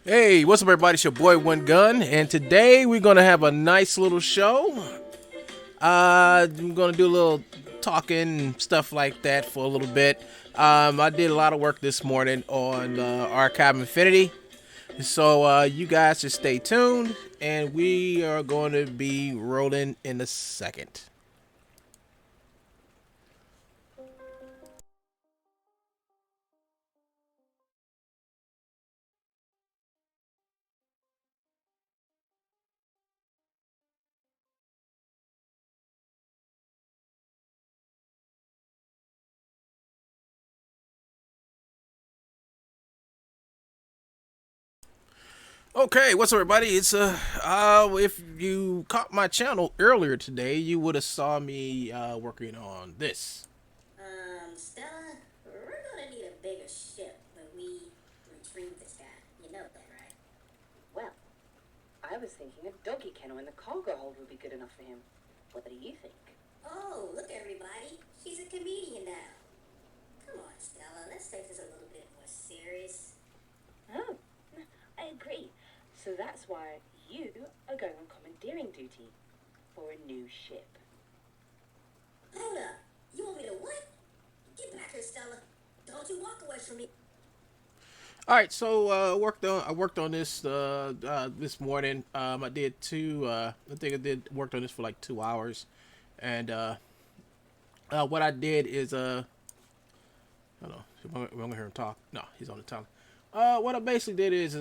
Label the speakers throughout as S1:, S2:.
S1: Hey, what's up, everybody? It's your boy One Gun, and today we're gonna have a nice little show. I'm gonna do a little talking and stuff like that for a little bit. I did a lot of work this morning on Archive Infinity, so you guys just stay tuned, and we are going to be rolling in a second. Okay, what's up, everybody? It's if you caught my channel earlier today, you would have saw me working on this.
S2: Stella, we're gonna need a bigger ship when we retrieve this guy. You know that, right?
S3: Well, I was thinking a doggy kennel in the cargo hold would be good enough for him. What do you think?
S2: Oh, look, everybody. She's a comedian now. Come on, Stella. Let's take this a little bit more serious.
S3: Oh, I agree. So that's why you are going on commandeering duty for a new ship.
S2: Hold up. You want me to what? Get back here, Stella. Don't you walk away from me.
S1: All right, so I worked on this this morning. I did two. I think I did worked on this for like 2 hours, and what I did is I don't know. We're gonna hear him talk. No, he's on the tongue. What I basically did is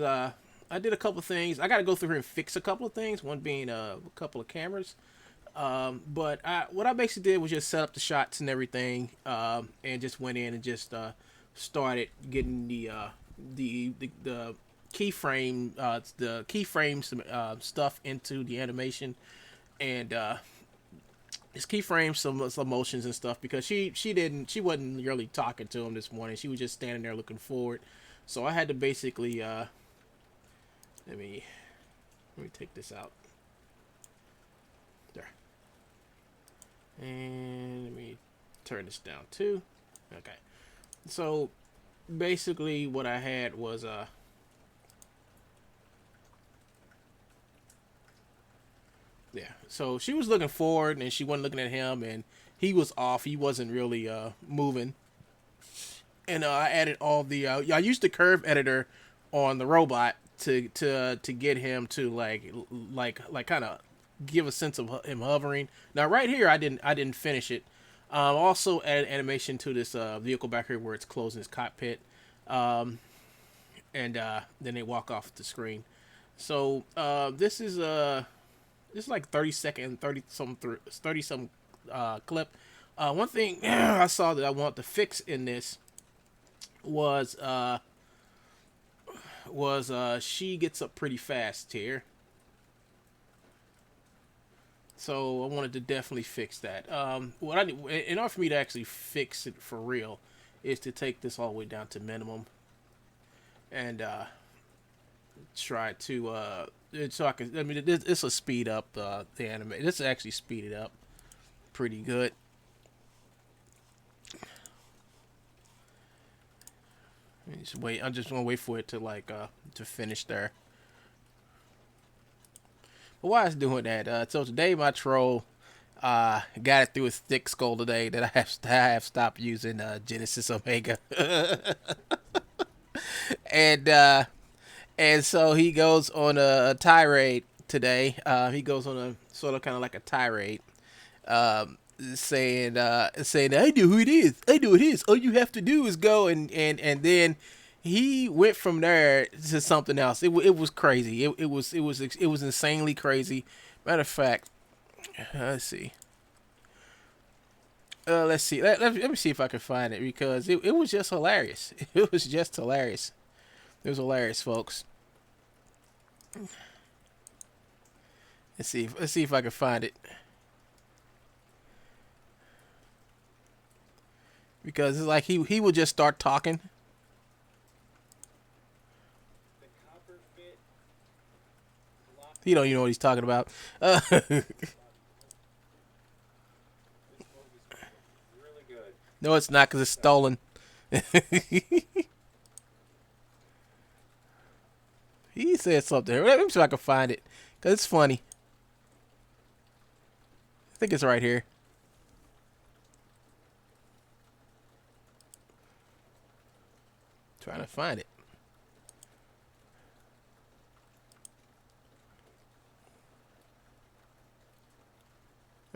S1: I did a couple of things. I got to go through here and fix a couple of things. One being a couple of cameras. What I basically did was just set up the shots and everything, and just went in and just started getting the keyframe stuff into the animation, and just keyframe some motions and stuff because she wasn't really talking to him this morning. She was just standing there looking forward. So I had to basically let me take this out there, and let me turn this down too. Okay, so basically what I had was yeah. So she was looking forward and she wasn't looking at him, and he was off. He wasn't really moving. And I added all the I used the curve editor on the robot to get him to like kind of give a sense of him hovering. Now right here I didn't finish it. Also added animation to this vehicle back here where it's closing his cockpit, and then they walk off the screen. So this is like 30 second, 30 some clip. One thing I saw that I want to fix in this was she gets up pretty fast here. So I wanted to definitely fix that. What I in order for me to actually fix it for real is to take this all the way down to minimum and try to so I can. I mean, this will speed up the anime. This will actually speed it up pretty good. Just wait. I'm just gonna wait for it to to finish there. But while I was doing that, so today my troll got it through his thick skull today that I have stopped using Genesis Omega, and so he goes on a tirade today. He goes on a sort of kind of like a tirade, saying I know who it is. I know who it is. All you have to do is go and then he went from there to something else. It was crazy. It was insanely crazy. Matter of fact, let's see. Let's see. Let me see if I can find it because it was just hilarious. It was just hilarious. It was hilarious, folks. Let's see if I can find it because it's like he would just start talking. He don't even know what he's talking about. No, it's not because it's stolen. He said something. Let me see if I can find it, cause it's funny. I think it's right here. Trying to find it.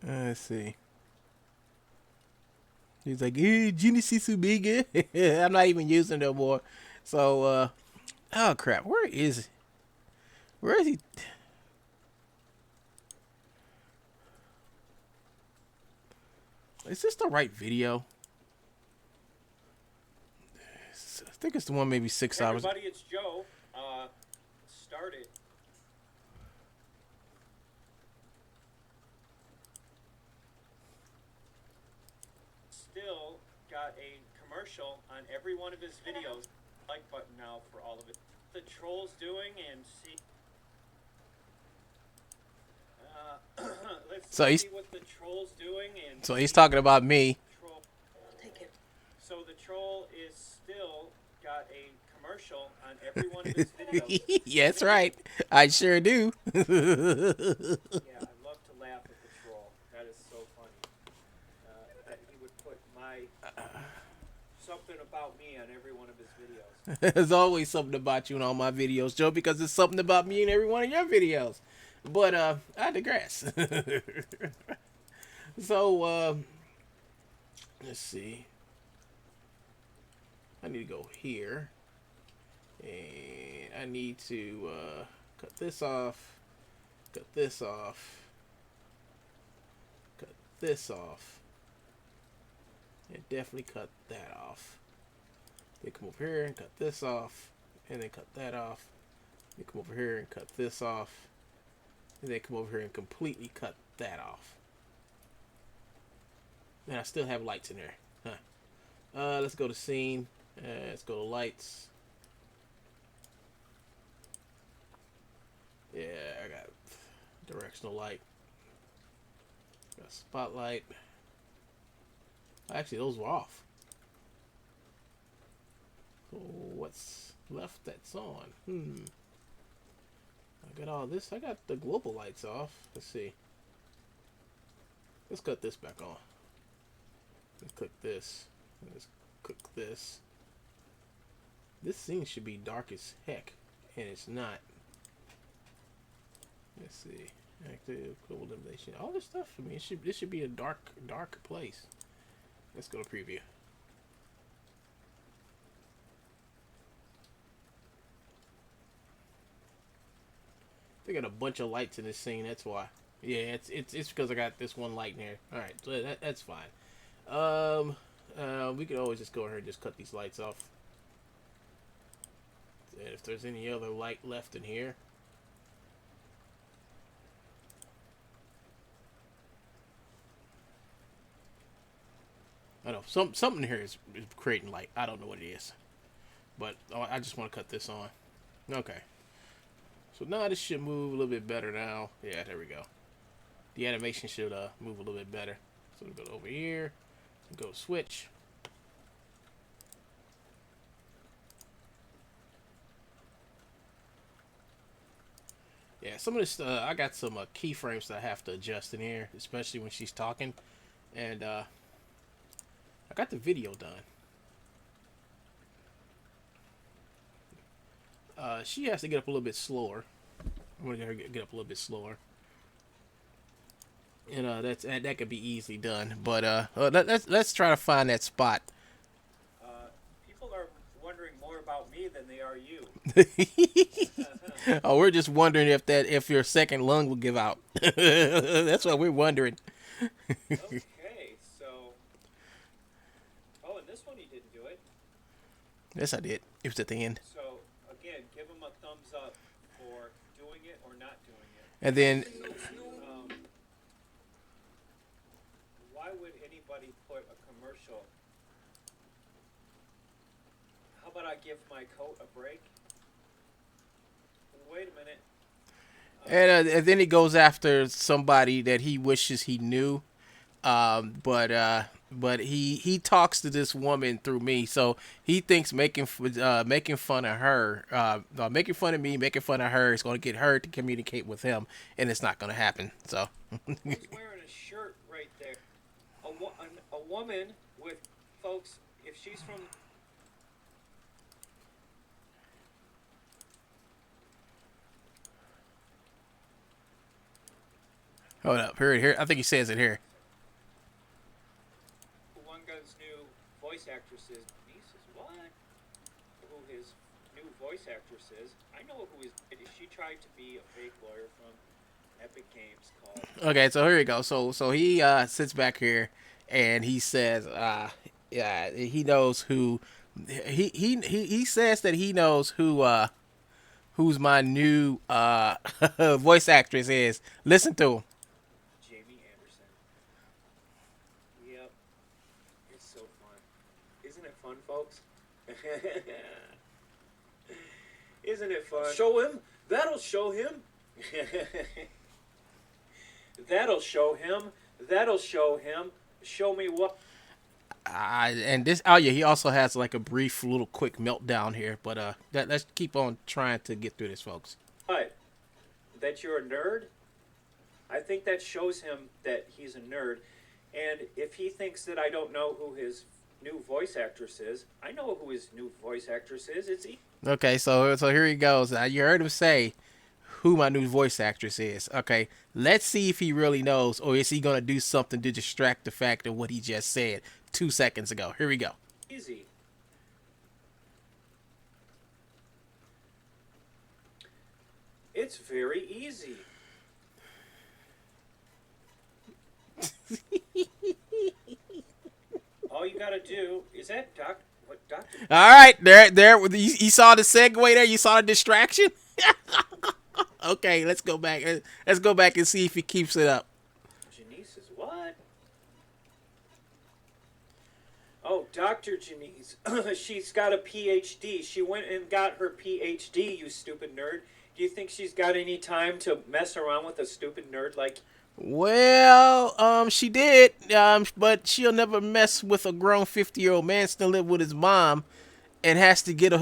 S1: Let's see. He's like, hey, Genesis Omega. I'm not even using it no more. So, oh crap, where is it? Where is he? Is this the right video? I think it's the one maybe 6 hours.
S4: Everybody, it's Joe. Start it. Still got a commercial on every one of his videos. Like button now for all of it. The troll's doing and see. Let's
S1: So
S4: see what the troll's doing and.
S1: So he's talking about me.
S4: Troll. Take it. So the troll is still got a commercial on every one of his videos.
S1: Yeah, that's right. I sure do.
S4: Yeah, I love to laugh at the troll. That is so funny. That he would put something about me on every one of his videos.
S1: There's always something about you in all my videos, Joe, because there's something about me in every one of your videos. But I digress. So let's see. I need to go here, and I need to cut this off, cut this off, cut this off, and definitely cut that off. Then come over here and cut this off, and then cut that off. Then come over here and cut this off, and then come over here and completely cut that off. And I still have lights in there. Huh. Let's go to scene. Let's go to lights. Yeah, I got directional light. Got spotlight. Actually, those were off. So what's left that's on? I got all this. I got the global lights off. Let's see. Let's cut this back on. Let's click this. Let's click this. This scene should be dark as heck, and it's not. Let's see. Active global illumination. All this stuff. I mean, this should be a dark place. Let's go to preview. They got a bunch of lights in this scene. That's why. Yeah, it's because I got this one light in here. All right, so that's fine. We could always just go ahead and just cut these lights off. And if there's any other light left in here. I know something here is creating light. I don't know what it is, but I just want to cut this on. Okay. So now this should move a little bit better now. Yeah, there we go. The animation should move a little bit better. So we go over here, go switch. Yeah, some of this I got some keyframes that I have to adjust in here, especially when she's talking, and I got the video done. She has to get up a little bit slower. I'm gonna get her get up a little bit slower, and that could be easily done. But let's try to find that spot.
S4: People are wondering more about me than they are you.
S1: Oh, we're just wondering if your second lung will give out. That's what we're wondering.
S4: Okay, so. Oh, and this one he didn't do it.
S1: Yes, I did. It was at the end.
S4: So again, give him a thumbs up for doing it or not doing it.
S1: And then
S4: Why would anybody put a commercial? How about I give my coat a break? Wait a minute.
S1: and then he goes after somebody that he wishes he knew. But but he talks to this woman through me, so he thinks making fun of her, making fun of me, making fun of her is going to get her to communicate with him, and it's not going to happen. So
S4: Who's wearing a shirt right there? A woman with folks. If she's from
S1: hold up, here, I think he says it here.
S4: One Gun's new voice actress is, Jesus, what? Who his new voice actress is? I know who is. She tried to be a fake lawyer from Epic Games called.
S1: Okay, so here we go. So he sits back here and he says, yeah, he knows who he says that he knows who's my new voice actress is. Listen to him.
S4: Jamie Anderson. Yep. It's so fun. Isn't it fun, folks? Isn't it fun? Show him. That'll show him. That'll show him. That'll show him. Show me what.
S1: And this, oh yeah, he also has like a brief little quick meltdown here, but let's keep on trying to get through this, folks.
S4: What? That you're a nerd? I think that shows him that he's a nerd. And if he thinks that I don't know who his new voice actress is, I know who his new voice actress is. It's
S1: Okay, so here he goes. You heard him say who my new voice actress is. Okay, let's see if he really knows, or is he gonna do something to distract the fact of what he just said 2 seconds ago. Here we go.
S4: easy. It's very easy. All you gotta do is that doctor.
S1: All right, there. You saw the segue there. You saw the distraction. Okay, let's go back. Let's go back and see if he keeps it up.
S4: Janice is what? Oh, Dr. Janice. She's got a PhD. She went and got her PhD, you stupid nerd. Do you think she's got any time to mess around with a stupid nerd like...
S1: Well, she did, but she'll never mess with a grown 50-year-old man still live with his mom, and has to get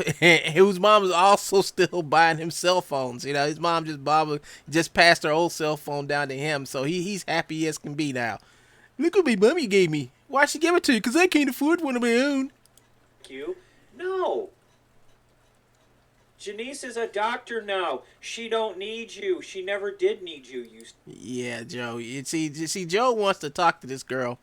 S1: whose mom is also still buying him cell phones. You know, his mom just passed her old cell phone down to him, so he's happy as can be now. Look what my mommy gave me. Why'd she give it to you? Because I can't afford one of my own.
S4: You? No. Janice is a doctor now. She don't need you. She never did need you.
S1: Yeah, Joe. You see, Joe wants to talk to this girl,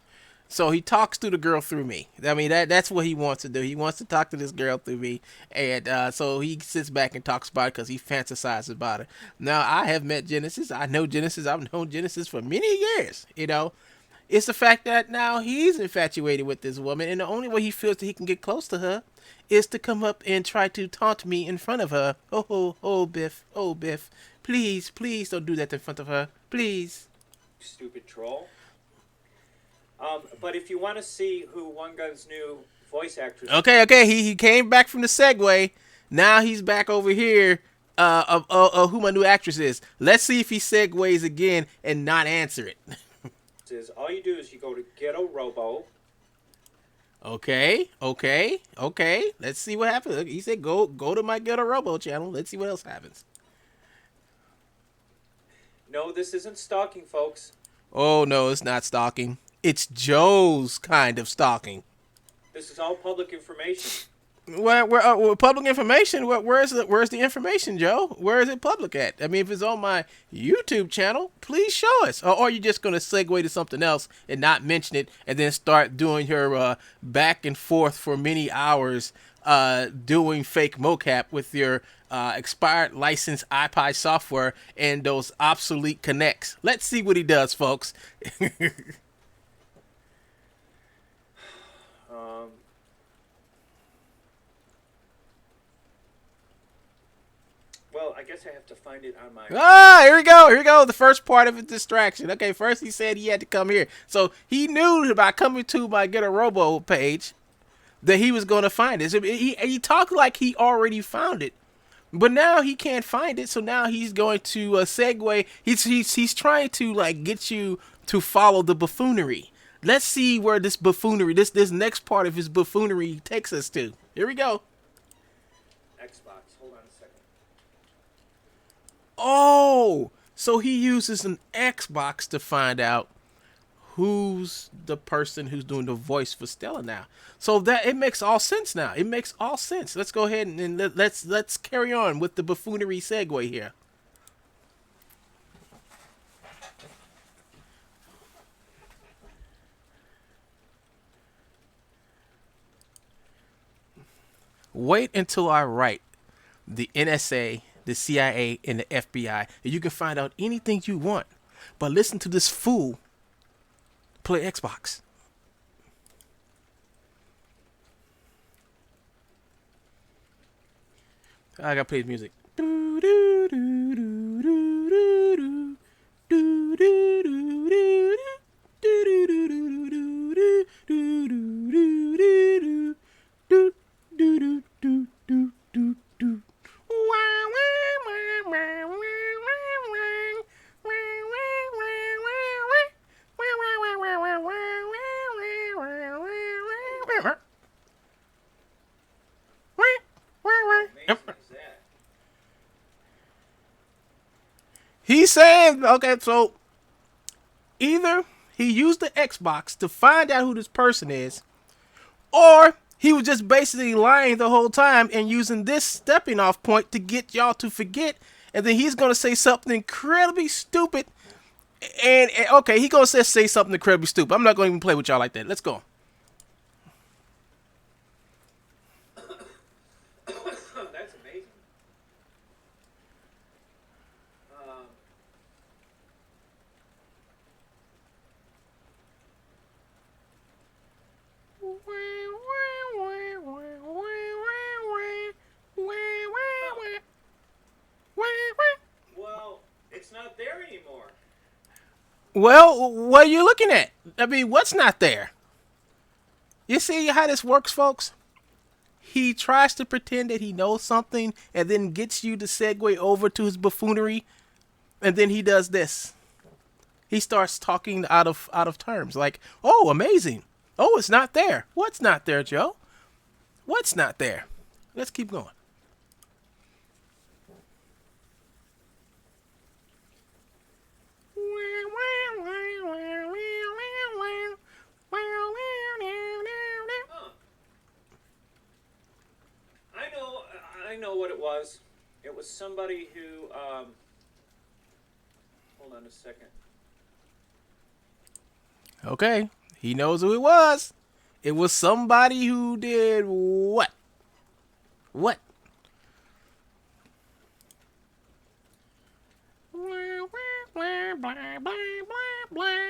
S1: so he talks to the girl through me. I mean, that's what he wants to do. He wants to talk to this girl through me, and so he sits back and talks about it because he fantasizes about it. Now, I have met Genesis. I know Genesis. I've known Genesis for many years. You know, it's the fact that now he's infatuated with this woman, and the only way he feels that he can get close to her is to come up and try to taunt me in front of her. Oh, Biff. Oh, Biff. Please don't do that in front of her. Please.
S4: Stupid troll. But if you want to see who One Gun's new voice actress...
S1: Okay. He came back from the segue. Now he's back over here who my new actress is. Let's see if he segues again and not answer it.
S4: All you do is you go to Ghetto Robo.
S1: Okay. Let's see what happens. He said go to my Ghetto Robo channel. Let's see what else happens.
S4: No, this isn't stalking, folks.
S1: Oh, no, it's not stalking. It's Joe's kind of stalking.
S4: This is all public information.
S1: Where public information? Where's the information, Joe? Where is it public at? I mean, if it's on my YouTube channel, please show us. Or are you just going to segue to something else and not mention it, and then start doing your back and forth for many hours doing fake mocap with your expired licensed iPod software and those obsolete connects? Let's see what he does, folks.
S4: Well, I guess I have to find it on my...
S1: Here we go. The first part of his distraction. Okay, first he said he had to come here. So he knew by coming to my Get a Robo page that he was going to find it. So he talked like he already found it. But now he can't find it, so now he's going to segue. He's trying to like get you to follow the buffoonery Let's see where this buffoonery, this next part of his buffoonery takes us to. Here we go.
S4: Xbox. Hold on a second.
S1: Oh, so he uses an Xbox to find out who's the person who's doing the voice for Stella now. So that it makes all sense now. It makes all sense. Let's go ahead and let's carry on with the buffoonery segue here. Wait until I write the NSA, the CIA, and the FBI, and you can find out anything you want. But listen to this fool play Xbox. I gotta play his music. He's saying, okay, so either he used the Xbox to find out who this person is, or he was just basically lying the whole time and using this stepping off point to get y'all to forget, and then he's going to say something incredibly stupid, and okay, he's going to say something incredibly stupid. I'm not going to even play with y'all like that. Let's go.
S4: That's amazing. Well, it's not there anymore.
S1: Well, what are you looking at? I mean, what's not there? You see how this works, folks? He tries to pretend that he knows something and then gets you to segue over to his buffoonery, and then he does this. He starts talking out of terms, like, "Oh, amazing! Oh, it's not there. What's not there, Joe? What's not there?" Let's keep going.
S4: Huh. I know what it was. It was somebody who, hold on a second.
S1: Okay, he knows who it was. It was somebody who did what? What?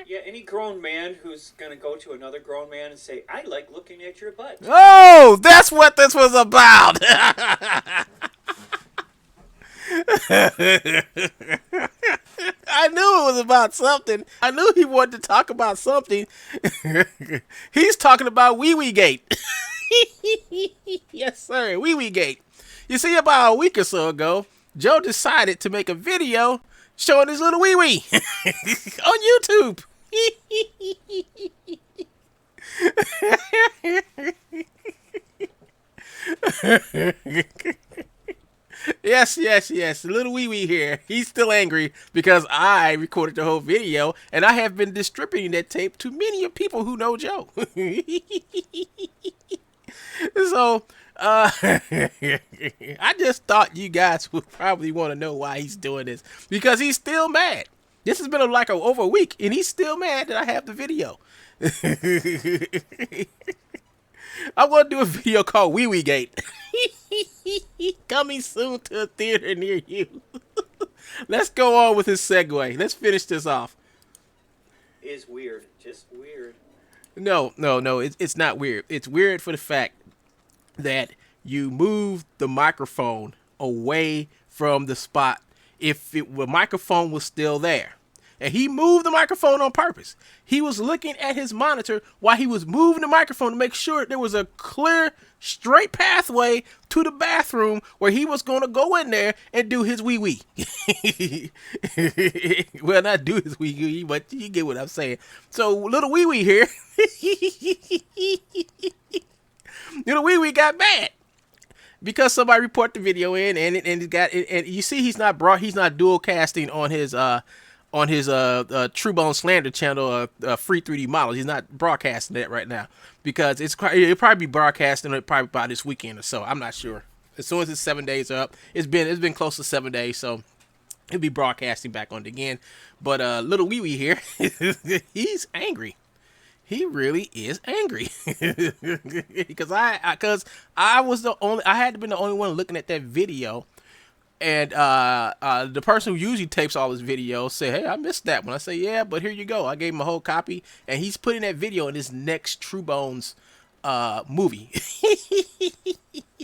S4: Yeah, any grown man who's gonna go to another grown man and say, "I like looking at your butt."
S1: Oh, that's what this was about. I knew it was about something. I knew he wanted to talk about something. He's talking about Wee Wee Gate. Yes, sir. Wee Wee Gate. You see, about a week or so ago, Joe decided to make a video showing his little wee wee on YouTube. Yes, the little wee wee here. He's still angry because I recorded the whole video and I have been distributing that tape to many of people who know Joe. So, I just thought you guys would probably want to know why he's doing this, because he's still mad. This has been over a week and he's still mad that I have the video. I'm going to do a video called Wee Wee Gate. Coming soon to a theater near you. Let's go on with his segue. Let's finish this off.
S4: Is weird. Just weird.
S1: No. It's not weird. It's weird for the fact that you move the microphone away from the spot. If the microphone was still there, And he moved the microphone on purpose. He was looking at his monitor while he was moving the microphone to make sure there was a clear, straight pathway to the bathroom where he was going to go in there and do his wee-wee. Well, not do his wee-wee, but you get what I'm saying. So, little wee-wee here. Little wee-wee got mad because somebody reported the video in, and it got, and you see he's not dual casting on his Truebones slander channel, free 3D models. He's not broadcasting that right now because it'll probably be broadcasting it probably by this weekend or so. I'm not sure. As soon as it's 7 days are up, it's been close to 7 days, so he'll be broadcasting back on it again. But little wee wee here, he's angry. He really is angry because I had to be the only one looking at that video. And the person who usually tapes all his videos say, "Hey, I missed that one." I say, "Yeah, but here you go." I gave him a whole copy, and he's putting that video in his next Truebones movie.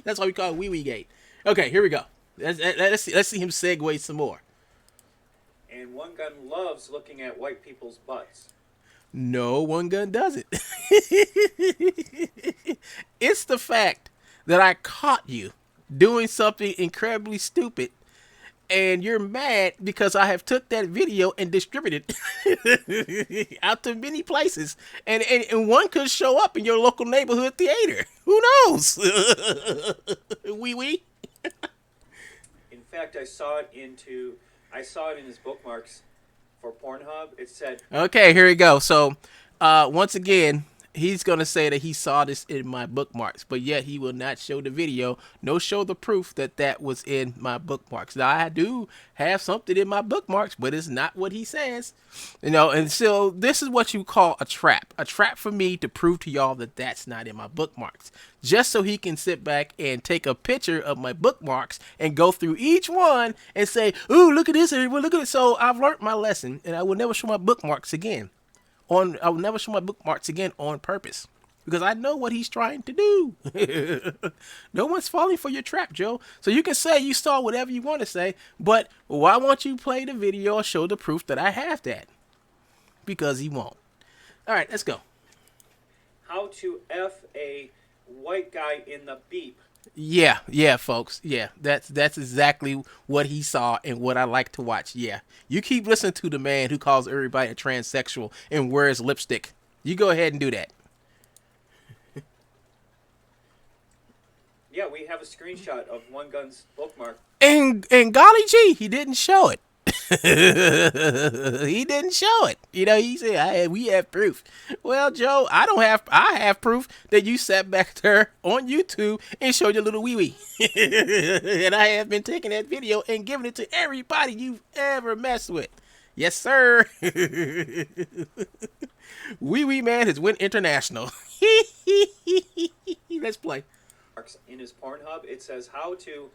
S1: That's why we call it Wee Wee Gate. Okay, here we go. Let's see him segue some more.
S4: And One Gun loves looking at white people's butts.
S1: No, One Gun doesn't. It's the fact that I caught you doing something incredibly stupid, and you're mad because I have took that video and distributed out to many places, and one could show up in your local neighborhood theater. Who knows? Wee.
S4: In fact, I saw it in his bookmarks for Pornhub. It said,
S1: Okay, here we go. So, once again, he's going to say that he saw this in my bookmarks, but yet he will not show the video, no show the proof that was in my bookmarks. Now, I do have something in my bookmarks, but it's not what he says. And so this is what you call a trap for me to prove to y'all that that's not in my bookmarks, just so he can sit back and take a picture of my bookmarks and go through each one and say, "Ooh, look at this, everyone, look at it." So I've learned my lesson, and I will never show my bookmarks again. I will never show my bookmarks again on purpose because I know what he's trying to do. No one's falling for your trap, Joe. So you can say you saw whatever you want to say, but why won't you play the video or show the proof that I have that? Because he won't. All right, let's go.
S4: "How to F a white guy in the beep."
S1: Yeah, folks. Yeah, that's exactly what he saw and what I like to watch. Yeah, you keep listening to the man who calls everybody a transsexual and wears lipstick. You go ahead and do that.
S4: Yeah, we have a screenshot of One Gun's bookmark.
S1: And golly gee, he didn't show it. He didn't show it. He said, "We have proof." Well, Joe, I have proof that you sat back there on YouTube and showed your little wee-wee. And I have been taking that video and giving it to everybody you've ever messed with. Yes, sir. Wee-wee man has went international. Let's play.
S4: In his Pornhub, it says, "How to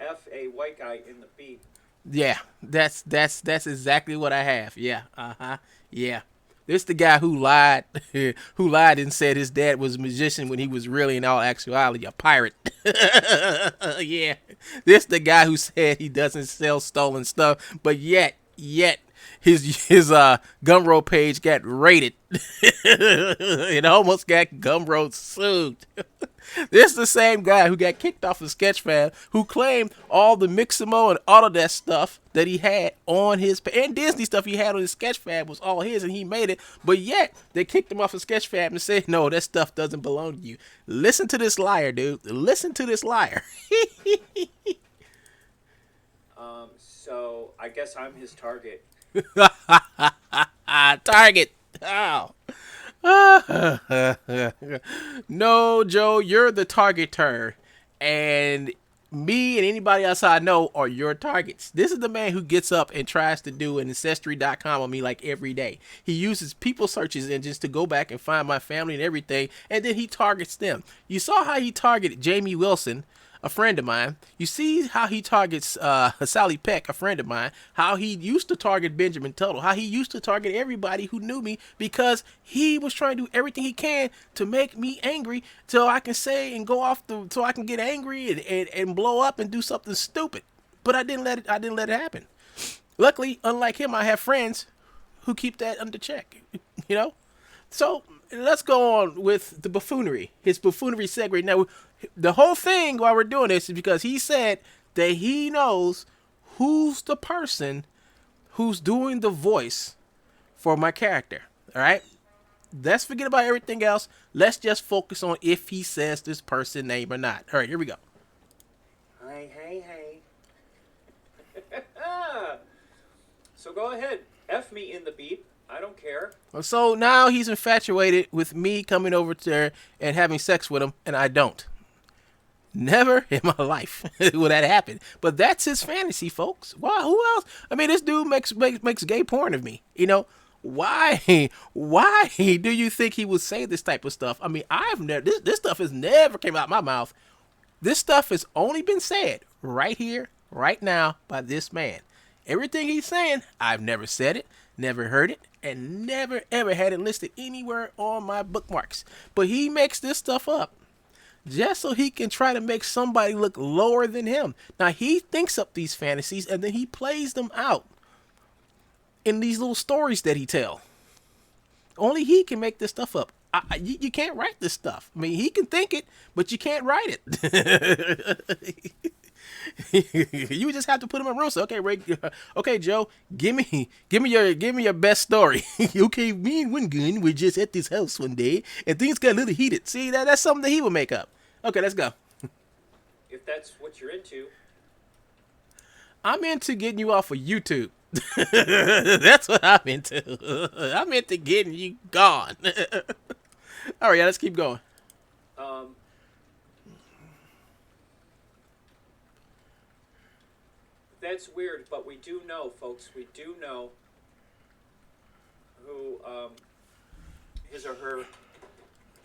S4: F a white guy in the beep."
S1: Yeah, that's exactly what I have. Yeah, yeah. This the guy who lied, and said his dad was a magician when he was really, in all actuality, a pirate. Yeah, this the guy who said he doesn't sell stolen stuff, but yet his Gumroad page got raided. It almost got Gumroad sued. This is the same guy who got kicked off of Sketchfab, who claimed all the Mixamo and Autodesk stuff that he had on his, and Disney stuff he had on his Sketchfab was all his, and he made it. But yet they kicked him off of Sketchfab and said, "No, that stuff doesn't belong to you." Listen to this liar, dude. Listen to this liar.
S4: So I guess I'm his target.
S1: Target. Oh. No, Joe, you're the targeter, and me and anybody else I know are your targets. This is the man who gets up and tries to do an ancestry.com on me like every day. He uses people searches engines to go back and find my family and everything, and then he targets them. You saw how he targeted Jamie Wilson, a friend of mine. You see how he targets Sally Peck, a friend of mine, how he used to target Benjamin Tuttle, how he used to target everybody who knew me, because he was trying to do everything he can to make me angry so I can say and go off so I can get angry and blow up and do something stupid. But I didn't let it happen. Luckily, unlike him, I have friends who keep that under check. You know? So let's go on with the buffoonery. His buffoonery segue. Now, the whole thing while we're doing this is because he said that he knows who's the person who's doing the voice for my character. All right? Let's forget about everything else. Let's just focus on if he says this person name or not. All right, here we go.
S4: Hey. So go ahead. F me in the beep. I don't care.
S1: So now he's infatuated with me coming over there and having sex with him, and I don't. Never in my life will that happen. But that's his fantasy, folks. Why? Who else? I mean, this dude makes gay porn of me. You know why? Why do you think he would say this type of stuff? I mean, I've never. This stuff has never came out of my mouth. This stuff has only been said right here, right now, by this man. Everything he's saying, I've never said it, never heard it, and never ever had it listed anywhere on my bookmarks. But he makes this stuff up just so he can try to make somebody look lower than him. Now, he thinks up these fantasies and then he plays them out in these little stories that he tell. Only he can make this stuff up. You can't write this stuff. I mean, he can think it, but you can't write it. You just have to put him in a room. So, okay, Ray, okay, Joe, give me your best story. Okay, me and one gun were just at this house one day, and things got a little heated. See, that's something that he would make up. Okay, let's go.
S4: If that's what you're into.
S1: I'm into getting you off of YouTube. That's what I'm into. I'm into getting you gone. All right, yeah, let's keep going.
S4: That's weird, but we do know, folks, we do know who his or her.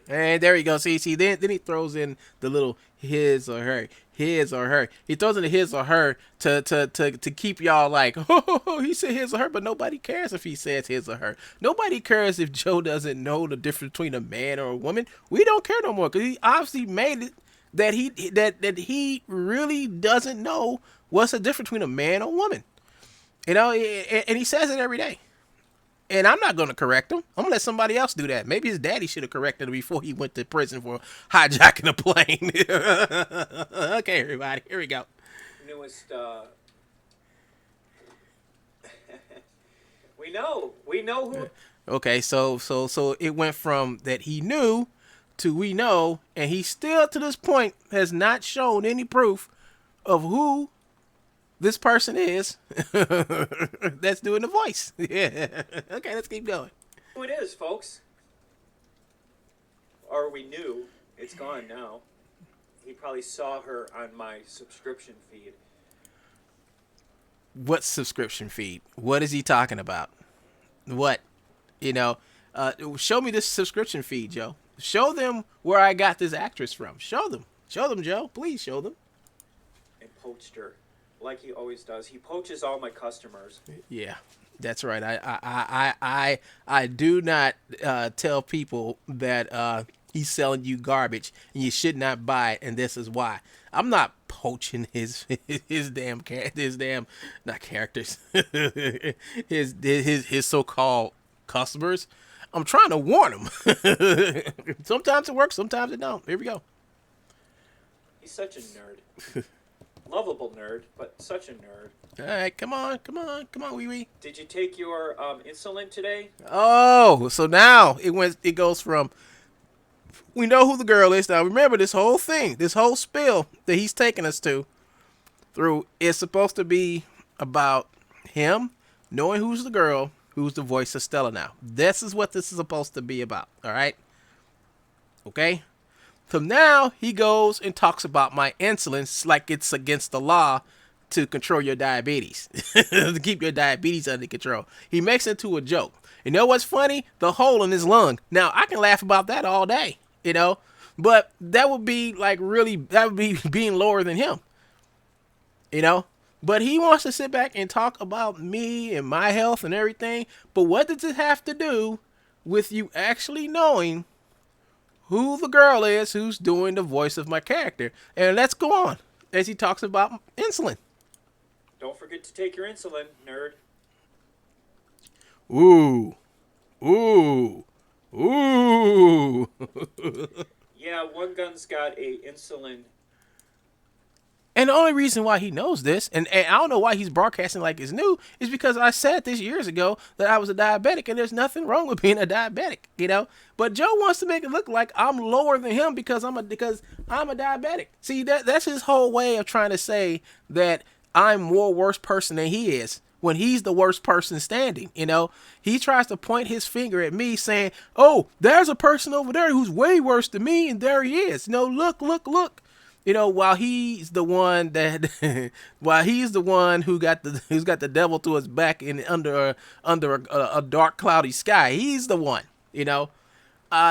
S1: And there you go. See, then he throws in the little his or her. He throws in the his or her to keep y'all like, oh, he said his or her, but nobody cares if he says his or her. Nobody cares if Joe doesn't know the difference between a man or a woman. We don't care no more because he obviously made it that he really doesn't know what's the difference between a man or a woman. You know, and he says it every day. And I'm not going to correct him. I'm going to let somebody else do that. Maybe his daddy should have corrected him before he went to prison for hijacking a plane. Okay, everybody, here we go.
S4: Newest, we know who.
S1: Okay, so it went from that he knew to we know, and he still to this point has not shown any proof of who this person is that's doing the voice. Yeah. Okay, let's keep going.
S4: Who it is, folks. Or we knew. It's gone now. He probably saw her on my subscription feed.
S1: What subscription feed? What is he talking about? What? You know, show me this subscription feed, Joe. Show them where I got this actress from. Show them, Joe. Please show them.
S4: And poached her. Like he always does. He poaches all my customers.
S1: Yeah, that's right. I do not tell people that he's selling you garbage and you should not buy it, and this is why. I'm not poaching his damn not characters. his so-called customers. I'm trying to warn him. Sometimes it works, sometimes it don't. Here we go.
S4: He's such a nerd. Lovable nerd, but such a nerd.
S1: All right, come on, wee wee.
S4: Did you take your insulin today?
S1: Oh, so now it goes from we know who the girl is. Now remember this whole thing, this whole spill that he's taking us through is supposed to be about him knowing who's the girl, who's the voice of Stella now. This is what this is supposed to be about, all right? Okay? So now he goes and talks about my insulin like it's against the law to control your diabetes, to keep your diabetes under control. He makes it to a joke. You know what's funny? The hole in his lung. Now, I can laugh about that all day, you know, but that would be being lower than him, you know. But he wants to sit back and talk about me and my health and everything. But what does it have to do with you actually knowing who the girl is who's doing the voice of my character? And let's go on as he talks about insulin.
S4: Don't forget to take your insulin, nerd.
S1: Ooh. Ooh. Ooh.
S4: Yeah, one gun's got a insulin.
S1: And the only reason why he knows this, and I don't know why he's broadcasting like it's new, is because I said this years ago that I was a diabetic, and there's nothing wrong with being a diabetic, you know. But Joe wants to make it look like I'm lower than him because I'm a diabetic. See, that's his whole way of trying to say that I'm more worse person than he is when he's the worst person standing. You know, he tries to point his finger at me, saying, "Oh, there's a person over there who's way worse than me, and there he is. You know, look, look, look." You know, while he's the one that, while he's the one who's got the devil to his back and under a dark cloudy sky, he's the one. You know,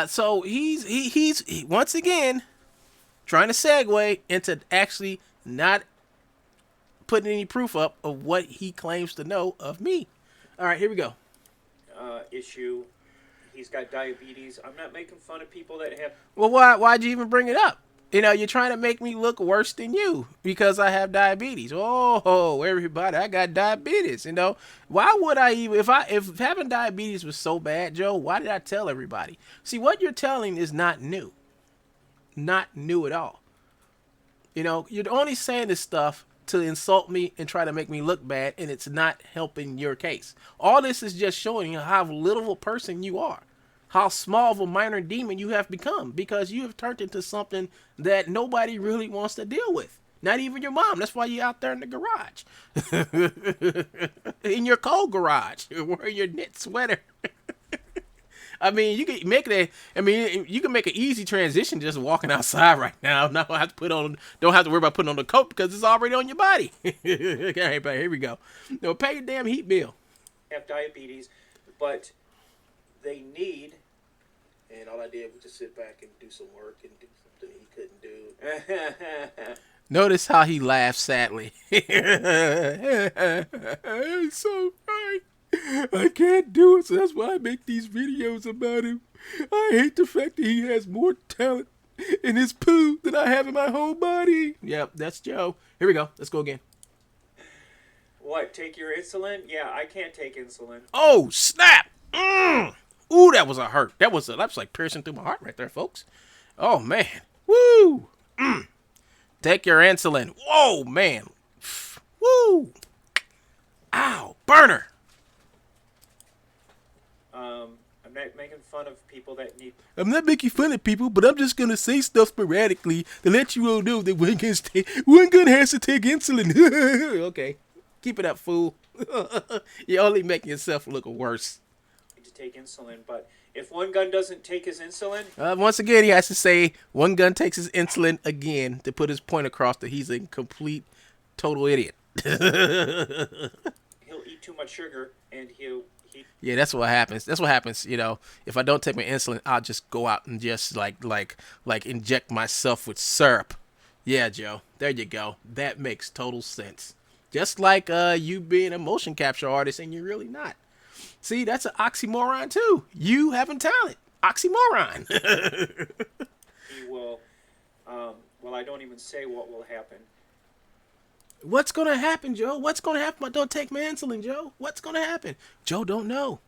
S1: so he's once again trying to segue into actually not putting any proof up of what he claims to know of me. All right, here we go.
S4: Issue. He's got diabetes. I'm not making fun of people that have.
S1: Well, why'd you even bring it up? You know, you're trying to make me look worse than you because I have diabetes. Oh, everybody, I got diabetes. You know, why would I even, if having diabetes was so bad, Joe, why did I tell everybody? See, what you're telling is not new. Not new at all. You know, you're only saying this stuff to insult me and try to make me look bad, and it's not helping your case. All this is just showing you how little of a person you are. How small of a minor demon you have become because you have turned into something that nobody really wants to deal with. Not even your mom. That's why you're out there in the garage. In your cold garage. Wearing your knit sweater. I mean, you can make it. You can make an easy transition just walking outside right now. Don't have to worry about putting on the coat because it's already on your body. Okay, but here we go. No, pay your damn heat bill.
S4: Have diabetes, but they need.
S5: And all I did was just sit back and do some work and do something he couldn't do.
S1: Notice how he laughs sadly. It's so right. I can't do it, so that's why I make these videos about him. I hate the fact that he has more talent in his poo than I have in my whole body. Yep, that's Joe. Here we go. Let's go again.
S4: What? Take your insulin? Yeah, I can't take insulin.
S1: Oh, snap! Ooh, that was a hurt. That was like piercing through my heart right there, folks. Oh, man. Woo! Take your insulin. Whoa, man. Woo! Ow, burner.
S4: I'm not making fun of people that need.
S1: I'm not making fun of people, but I'm just gonna say stuff sporadically to let you all know that one gun has to take insulin. Okay, keep it up, fool. You're only making yourself look worse.
S4: To take insulin, but if one gun doesn't take his insulin,
S1: Once again, he has to say one gun takes his insulin again to put his point across that he's a complete, total idiot.
S4: he'll eat too much sugar, and he.
S1: Yeah, that's what happens. That's what happens. You know, if I don't take my insulin, I'll just go out and just like inject myself with syrup. Yeah, Joe. There you go. That makes total sense. Just like you being a motion capture artist and you're really not. See, that's an oxymoron too. You having talent. Oxymoron.
S4: He will. Well, I don't even say what will happen.
S1: What's going to happen, Joe? What's going to happen if I don't take my insulin, Joe? What's going to happen? Joe don't know.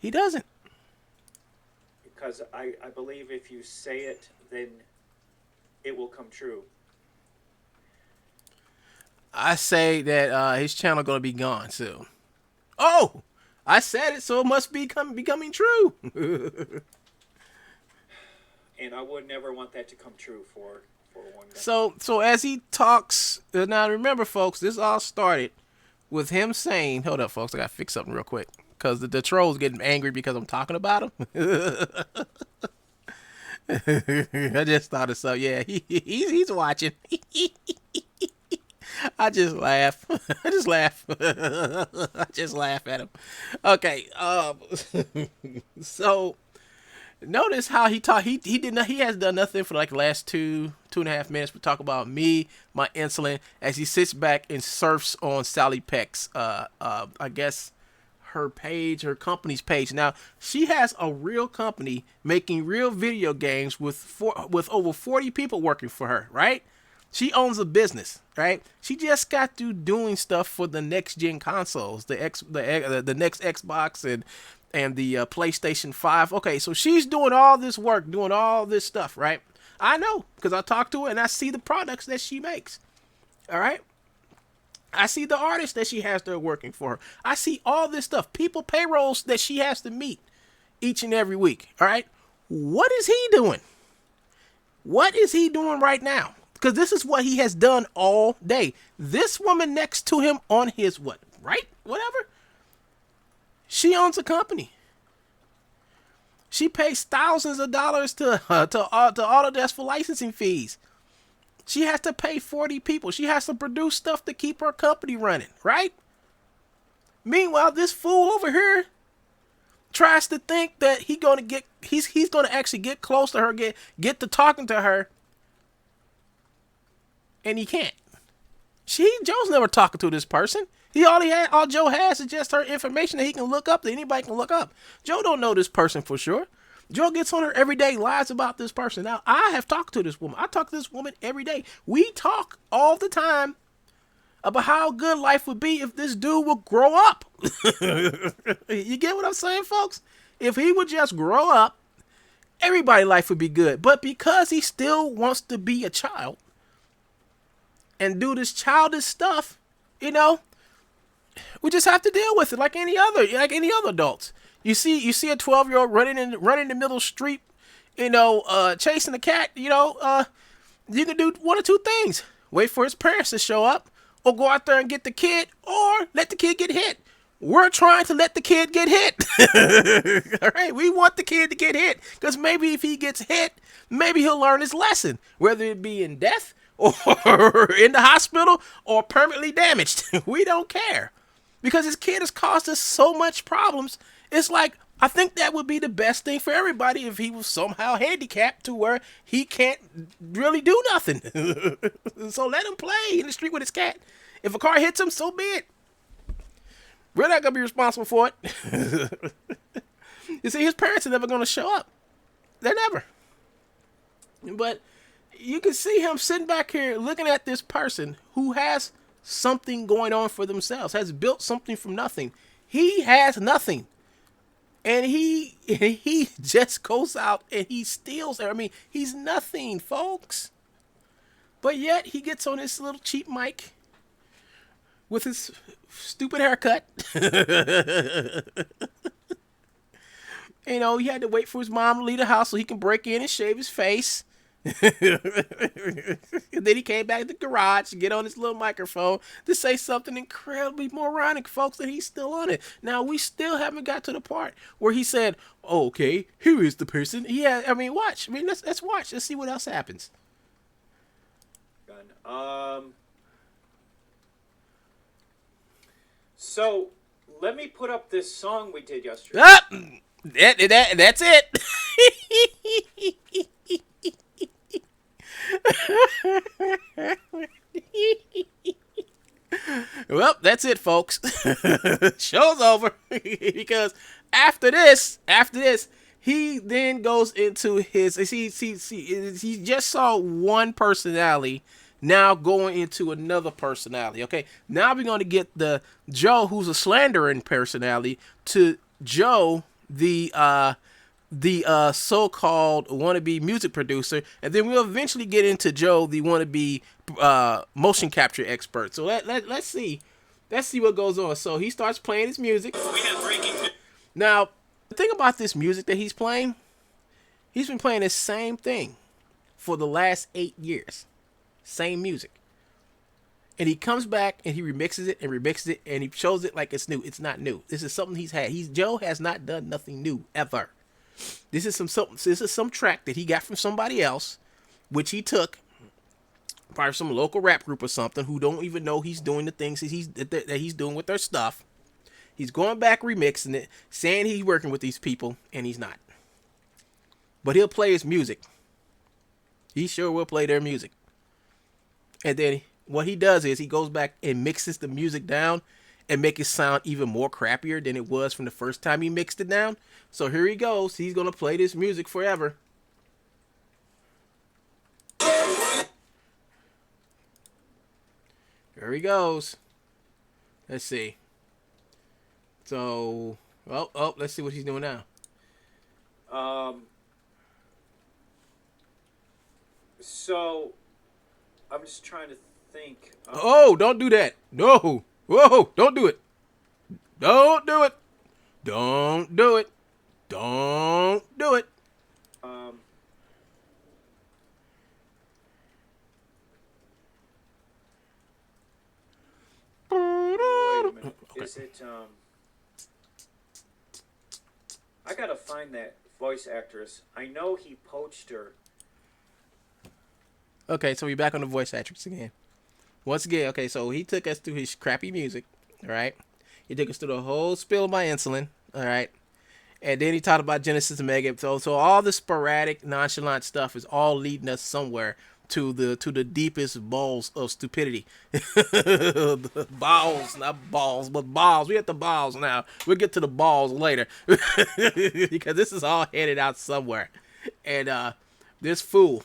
S1: He doesn't.
S4: Because I believe if you say it, then it will come true.
S1: I say that his channel going to be gone soon. Oh, I said it, so it must be becoming true.
S4: And I would never want that to come true for one guy.
S1: So as he talks, now remember, folks, this all started with him saying, hold up, folks, I got to fix something real quick. Because the troll's getting angry because I'm talking about him. I just thought of something. Yeah, he's watching. I just laugh. I just laugh. I just laugh at him. Okay. So notice how he talked. He has done nothing for like the last 2.5 minutes. We talk about me, my insulin, as he sits back and surfs on Sally Peck's. I guess her company's page. Now she has a real company making real video games with over 40 people working for her, right? She owns a business, right? She just got through doing stuff for the next gen consoles, the next Xbox and the PlayStation 5. Okay, so she's doing all this work, doing all this stuff, right? I know because I talk to her and I see the products that she makes. All right. I see the artists that she has there working for her. I see all this stuff, people payrolls that she has to meet each and every week. All right. What is he doing? What is he doing right now? Because this is what he has done all day. This woman next to him on his what? Right? Whatever. She owns a company. She pays thousands of dollars to Autodesk for licensing fees. She has to pay 40 people. She has to produce stuff to keep her company running, right? Meanwhile, this fool over here tries to think that he's gonna actually get close to her, get to talking to her, and he can't. Joe's never talking to this person. All Joe has is just her information that he can look up, that anybody can look up. Joe don't know this person for sure. Joe gets on her every day, lies about this person. Now, I have talked to this woman. I talk to this woman every day. We talk all the time about how good life would be if this dude would grow up. You get what I'm saying, folks? If he would just grow up, everybody's life would be good. But because he still wants to be a child and do this childish stuff, we just have to deal with it like any other adults. You see a 12-year-old running in the middle of the street, chasing a cat. You can do one or two things: wait for his parents to show up, or go out there and get the kid, or let the kid get hit. We're trying to let the kid get hit. All right, we want the kid to get hit because maybe if he gets hit, maybe he'll learn his lesson, whether it be in death or in the hospital or permanently damaged. We don't care because this kid has caused us so much problems. It's like, I think that would be the best thing for everybody if he was somehow handicapped to where he can't really do nothing. So let him play in the street with his cat. If a car hits him, so be it. We're not going to be responsible for it. You see, his parents are never going to show up. They're never. But you can see him sitting back here looking at this person who has something going on for themselves, has built something from nothing. He has nothing. And he just goes out and he steals. I mean, he's nothing, folks. But yet he gets on this little cheap mic with his stupid haircut. He had to wait for his mom to leave the house so he can break in and shave his face. And then he came back to the garage to get on his little microphone to say something incredibly moronic, folks, and he's still on it. Now, we still haven't got to the part where he said, oh, okay, here is the person. Watch. Let's watch. Let's see what else happens.
S4: So, let me put up this song we did yesterday.
S1: That's it. Well, that's it, folks. Show's over. Because after this, he then goes into his. He just saw one personality. Now going into another personality. Okay, now we're going to get the Joe, who's a slandering personality, to Joe, the so-called wannabe music producer, and then we'll eventually get into Joe, the wannabe motion capture expert. So let's see what goes on. So he starts playing his music. Now, the thing about this music that he's playing, he's been playing the same thing for the last 8 years. Same music. And he comes back and he remixes it and he shows it like it's new. It's not new. This is something he's had. Joe has not done nothing new ever. This is some track that he got from somebody else, which he took, probably some local rap group or something, who don't even know he's doing the things that he's doing with their stuff. He's going back remixing it, saying he's working with these people, and he's not. But he'll play his music. He sure will play their music. And then what he does is he goes back and mixes the music down and make it sound even more crappier than it was from the first time he mixed it down. So here he goes. He's going to play this music forever. Here he goes. Let's see. So, let's see what he's doing now.
S4: So, I'm just trying to think.
S1: Oh, don't do that. No. Whoa, don't do it. Don't do it. Don't do it. Don't do it.
S4: Wait a minute.
S1: Okay.
S4: Is it, I gotta find that voice actress. I know he poached her.
S1: Okay, so we're back on the voice actress again. Once again, okay, so he took us through his crappy music, all right? He took us through the whole spill of my insulin, all right? And then he talked about Genesis Omega. So all the sporadic, nonchalant stuff is all leading us somewhere to the deepest balls of stupidity. The balls, not balls, but balls. We at the balls now. We'll get to the balls later. Because this is all headed out somewhere. And this fool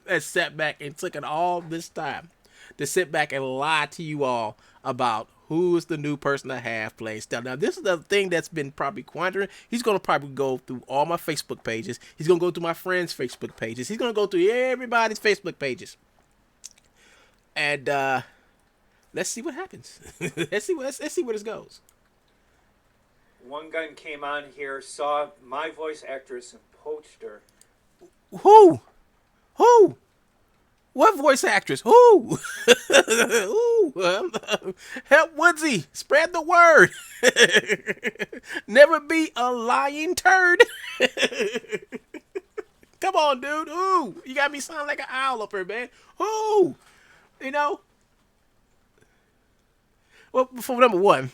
S1: has sat back and took it all this time to sit back and lie to you all about who is the new person I have playing Stealth. Now, this is the thing that's been probably quandary. He's going to probably go through all my Facebook pages. He's going to go through my friends' Facebook pages. He's going to go through everybody's Facebook pages. And let's see what happens. let's see where this goes.
S4: One gun came on here, saw my voice actress, and poached her.
S1: Who? What voice actress? Who? Help Woodsy. Spread the word. Never be a lying turd. Come on, dude. Who? You got me sound like an owl up here, man. Who? You know? Well, for number one,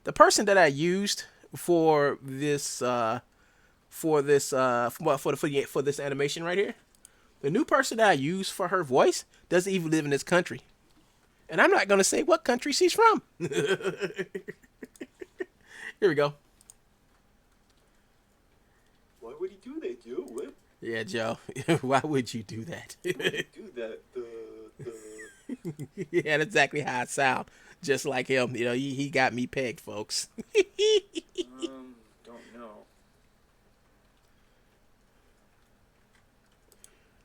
S1: the person that I used for this this animation right here, the new person that I use for her voice doesn't even live in this country. And I'm not going to say what country she's from. Here we go.
S5: Why would he do that, Joe? What?
S1: Yeah, Joe. Why would you do that?
S5: Do that.
S1: Yeah, that's exactly how I sound. Just like him. You know, he got me pegged, folks.
S4: Don't know.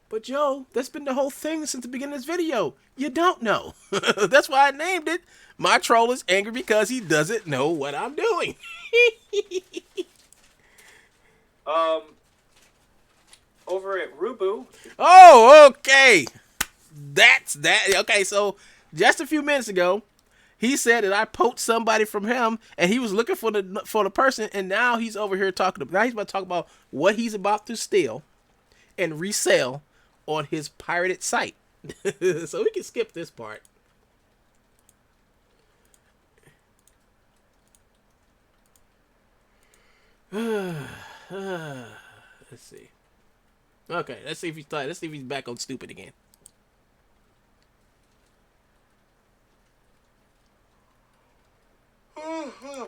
S1: But Joe, that's been the whole thing since the beginning of this video. You don't know. That's why I named it. My troll is angry because he doesn't know what I'm doing.
S4: Over at Rubu.
S1: Oh, okay. That's that. Okay, so just a few minutes ago, he said that I poached somebody from him, and he was looking for the person, and now he's over here talking. Now he's about to talk about what he's about to steal and resell on his pirated site. So we can skip this part. Let's see. Okay, let's see if he's back on stupid again.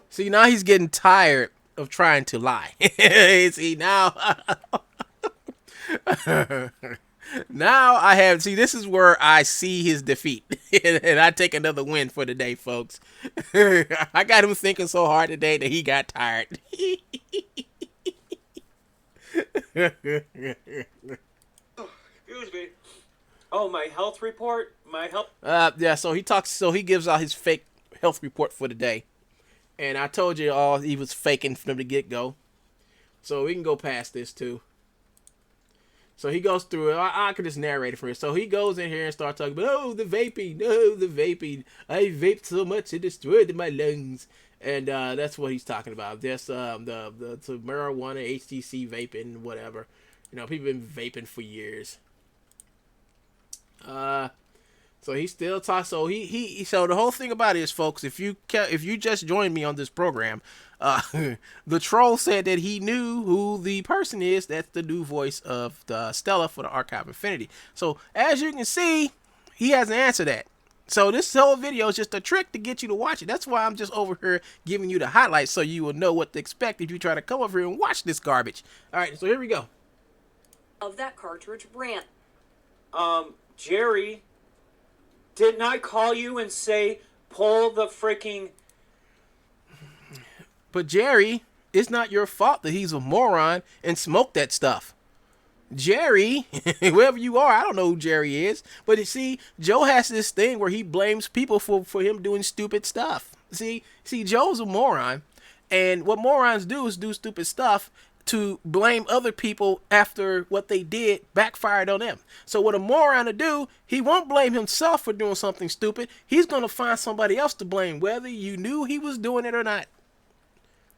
S1: See, now he's getting tired of trying to lie. See, now now I have, see, this is where I see his defeat. And I take another win for the day, folks. I got him thinking so hard today that he got tired.
S4: Excuse me. Oh, my health report? My health...
S1: Yeah, so he gives out his fake health report for the day. And I told you all he was faking from the get-go. So we can go past this, too. So he goes through it. I could just narrate it for you. So he goes in here and starts talking about, oh, the vaping. Oh, the vaping. I vaped so much it destroyed my lungs. And that's what he's talking about. This the marijuana, HTC vaping, whatever. You know, people been vaping for years. So he still talks. So so the whole thing about it is, folks, if you just joined me on this program, the troll said that he knew who the person is. That's the new voice of the Stella for the Archive Infinity. So as you can see, he hasn't answered that. So this whole video is just a trick to get you to watch it. That's why I'm just over here giving you the highlights so you will know what to expect if you try to come over here and watch this garbage. All right, so here we go.
S6: Of that cartridge brand.
S4: Jerry Didn't I call you and say, pull the freaking...
S1: But Jerry, it's not your fault that he's a moron and smoked that stuff. Jerry, wherever you are, I don't know who Jerry is, but you see, Joe has this thing where he blames people for him doing stupid stuff. See, Joe's a moron, and what morons do is do stupid stuff to blame other people after what they did backfired on them. So what a moron to do, he won't blame himself for doing something stupid. He's going to find somebody else to blame, whether you knew he was doing it or not.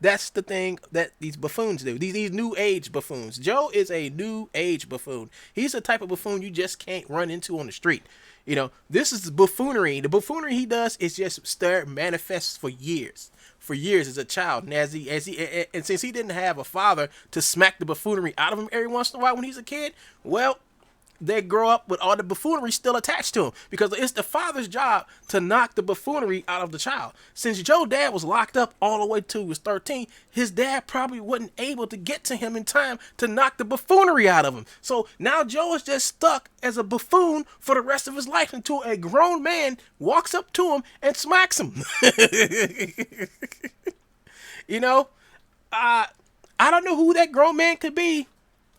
S1: That's the thing that these buffoons do. These new age buffoons. Joe is a new age buffoon. He's the type of buffoon you just can't run into on the street. You know, this is buffoonery. The buffoonery he does is just manifests for years. For years as a child. And and since he didn't have a father to smack the buffoonery out of him every once in a while when he's a kid, well, they grow up with all the buffoonery still attached to him, because it's the father's job to knock the buffoonery out of the child. Since Joe's dad was locked up all the way till he was 13, his dad probably wasn't able to get to him in time to knock the buffoonery out of him. So now Joe is just stuck as a buffoon for the rest of his life until a grown man walks up to him and smacks him. You know, I don't know who that grown man could be.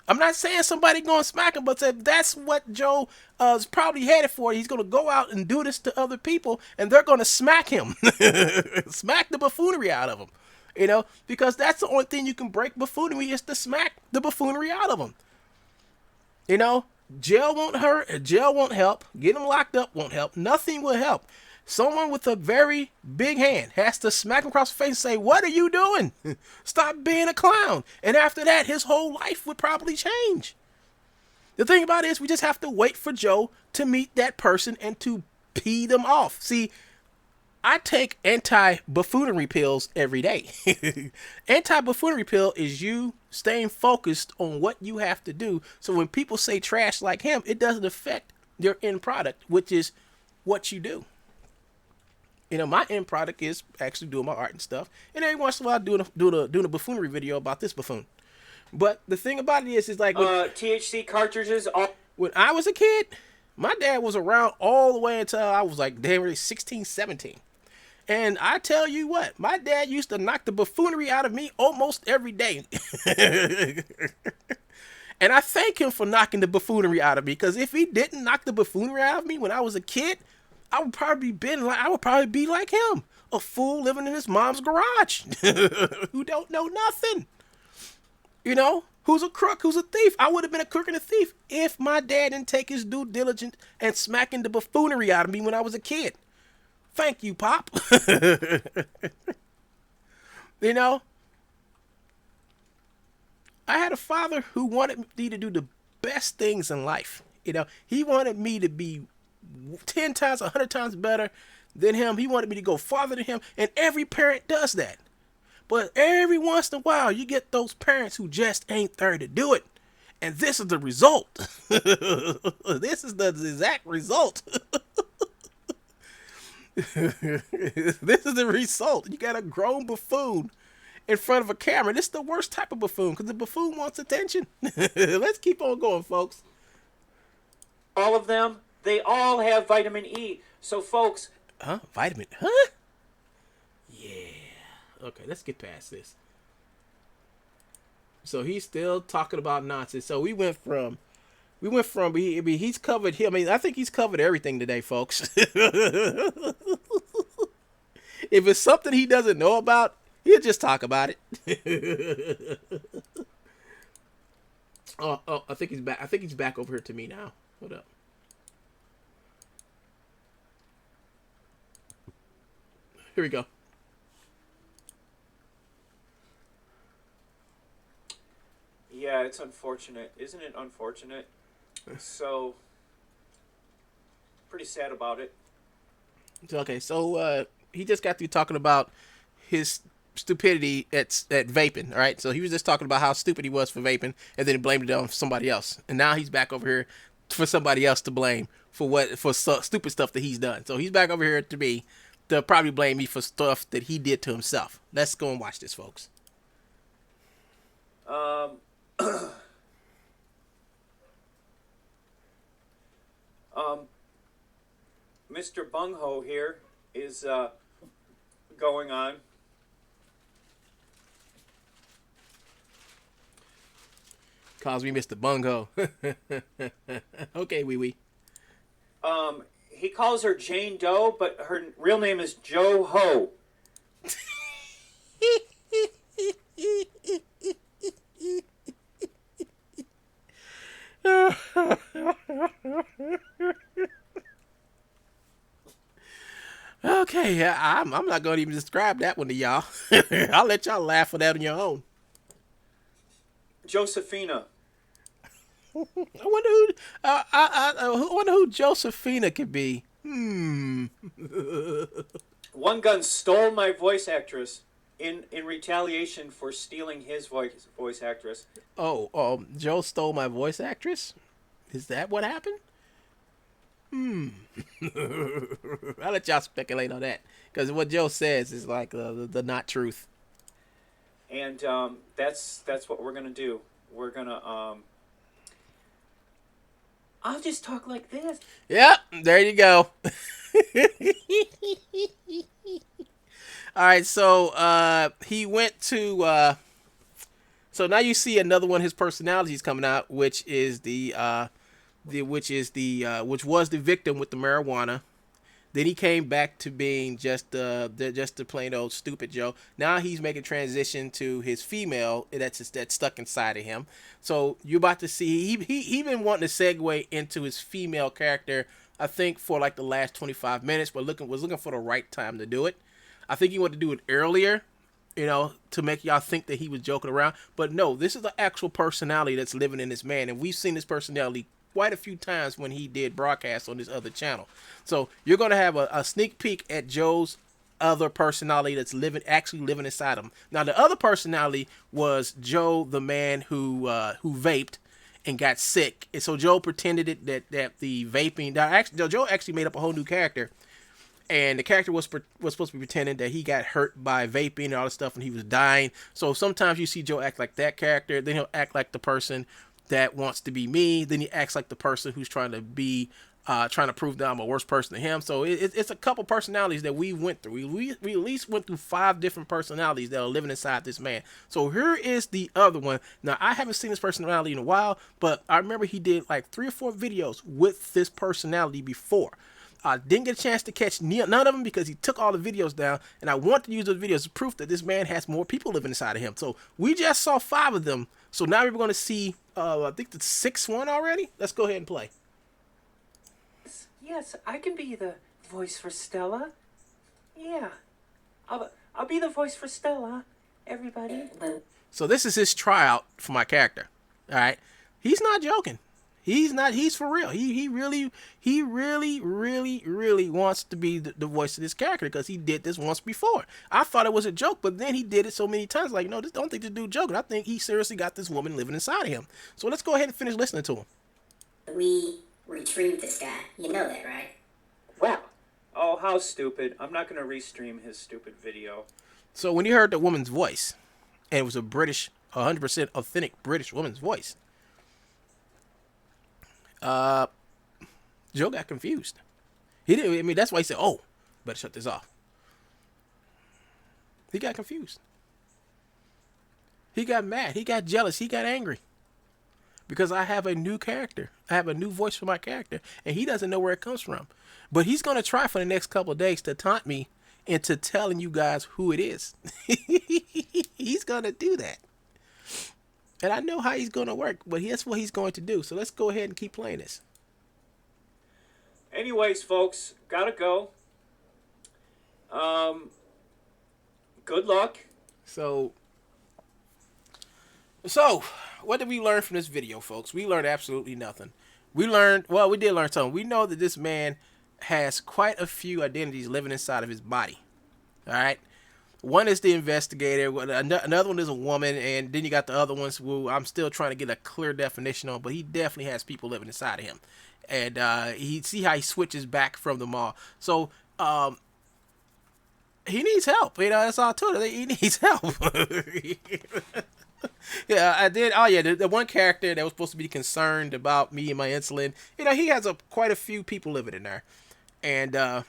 S1: I'm not saying somebody going to smack him, but that's what Joe is probably headed for. He's going to go out and do this to other people, and they're going to smack him. Smack the buffoonery out of him. You know, because that's the only thing you can break buffoonery, is to smack the buffoonery out of him. You know, jail won't hurt. Jail won't help. Getting him locked up won't help. Nothing will help. Someone with a very big hand has to smack him across the face and say, "What are you doing? Stop being a clown." And after that, his whole life would probably change. The thing about it is, we just have to wait for Joe to meet that person and to pee them off. See, I take anti-buffoonery pills every day. Anti-buffoonery pill is you staying focused on what you have to do. So when people say trash like him, it doesn't affect your end product, which is what you do. You know, my end product is actually doing my art and stuff. And every once in a while, doing a buffoonery video about this buffoon. But the thing about it is like...
S4: THC cartridges...
S1: When I was a kid, my dad was around all the way until I was like, damn, really 16, 17. And I tell you what, my dad used to knock the buffoonery out of me almost every day. And I thank him for knocking the buffoonery out of me, because if he didn't knock the buffoonery out of me when I was a kid, I would probably be like him, a fool living in his mom's garage, who don't know nothing. You know, who's a crook, who's a thief. I would have been a crook and a thief if my dad didn't take his due diligence and smacking the buffoonery out of me when I was a kid. Thank you, Pop. You know, I had a father who wanted me to do the best things in life. You know, he wanted me to be 10 times, 100 times better than him. He wanted me to go farther than him. And every parent does that. But every once in a while, you get those parents who just ain't there to do it. And this is the result. This is the exact result. This is the result. You got a grown buffoon in front of a camera. This is the worst type of buffoon, because the buffoon wants attention. Let's keep on going, folks.
S4: All of them, they all have vitamin E. So, folks...
S1: Huh? Vitamin? Huh? Yeah. Okay, let's get past this. So he's still talking about nonsense. So we went from he's covered here. I mean, I think he's covered everything today, folks. If it's something he doesn't know about, he'll just talk about it. Oh, I think he's back. I think he's back over here to me now. Hold up. Here we go.
S4: Yeah, it's unfortunate. Isn't it unfortunate? So, pretty sad about it.
S1: Okay, so he just got through talking about his stupidity at vaping, all right? So he was just talking about how stupid he was for vaping, and then he blamed it on somebody else. And now he's back over here for somebody else to blame for stupid stuff that he's done. So he's back over here to me to probably blame me for stuff that he did to himself. Let's go and watch this, folks.
S4: Mr. Bungho here is going on.
S1: Calls me Mr. Bungo. Okay, wee wee.
S4: He calls her Jane Doe, but her real name is Jo Ho.
S1: Okay, I'm not going to even describe that one to y'all. I'll let y'all laugh for that on your own.
S4: Josephina.
S1: I wonder who. I wonder who Josephina could be.
S4: One Gun stole my voice actress in retaliation for stealing his voice actress.
S1: Oh, Joe stole my voice actress. Is that what happened? I'll let y'all speculate on that because what Joe says is like the not truth.
S4: And that's what we're gonna do. We're gonna I'll just talk like this.
S1: Yep, there you go. All right, so he went to. So now you see another one of his personalities coming out, which is which was the victim with the marijuana. Then he came back to being just the plain old stupid Joe. Now he's making transition to his female that's stuck inside of him. So you're about to see he been wanting to segue into his female character, I think, for like the last 25 minutes, but was looking for the right time to do it. I think he wanted to do it earlier, to make y'all think that he was joking around. But no, this is the actual personality that's living in this man, and we've seen this personality quite a few times when he did broadcasts on this other channel. So you're going to have a sneak peek at Joe's other personality that's actually living inside him. Now, the other personality was Joe, the man who vaped and got sick. And so Joe pretended that the vaping... Joe actually made up a whole new character. And the character was supposed to be pretending that he got hurt by vaping and all this stuff and he was dying. So sometimes you see Joe act like that character. Then he'll act like the person that wants to be me. Then he acts like the person who's trying to prove that I'm a worse person than him. So it's a couple personalities that we went through. We at least went through 5 different personalities that are living inside this man. So here is the other one. Now, I haven't seen this personality in a while, but I remember he did like 3 or 4 videos with this personality before. I didn't get a chance to catch none of them because he took all the videos down, and I want to use those videos as proof that this man has more people living inside of him. So we just saw 5 of them. So now we're going to see, I think the 6th one already. Let's go ahead and play.
S4: Yes, I can be the voice for Stella. Yeah, I'll be the voice for Stella. Everybody.
S1: So this is his tryout for my character. All right, he's not joking. He's for real. He really wants to be the voice of this character because he did this once before. I thought it was a joke, but then he did it so many times. Like, no, don't think this dude joking. I think he seriously got this woman living inside of him. So let's go ahead and finish listening to him.
S2: We retrieved this guy. You know that, right?
S4: Wow. Oh, how stupid. I'm not going to restream his stupid video.
S1: So when you heard the woman's voice, and it was a 100% authentic British woman's voice, Joe got confused. He didn't. I mean, that's why he said, "Oh, better shut this off." He got confused. He got mad. He got jealous. He got angry because I have a new character. I have a new voice for my character, and he doesn't know where it comes from. But he's gonna try for the next couple of days to taunt me into telling you guys who it is. He's gonna do that. And I know how he's going to work, but that's what he's going to do. So let's go ahead and keep playing this.
S4: Anyways, folks, gotta go. Good luck.
S1: So what did we learn from this video, folks? We learned absolutely nothing. We did learn something. We know that this man has quite a few identities living inside of his body. All right. One is the investigator, another one is a woman, and then you got the other ones who I'm still trying to get a clear definition on, but he definitely has people living inside of him. And see how he switches back from them all. So he needs help. That's all to it. He needs help. Yeah, I did. Oh, yeah, the one character that was supposed to be concerned about me and my insulin, he has quite a few people living in there. and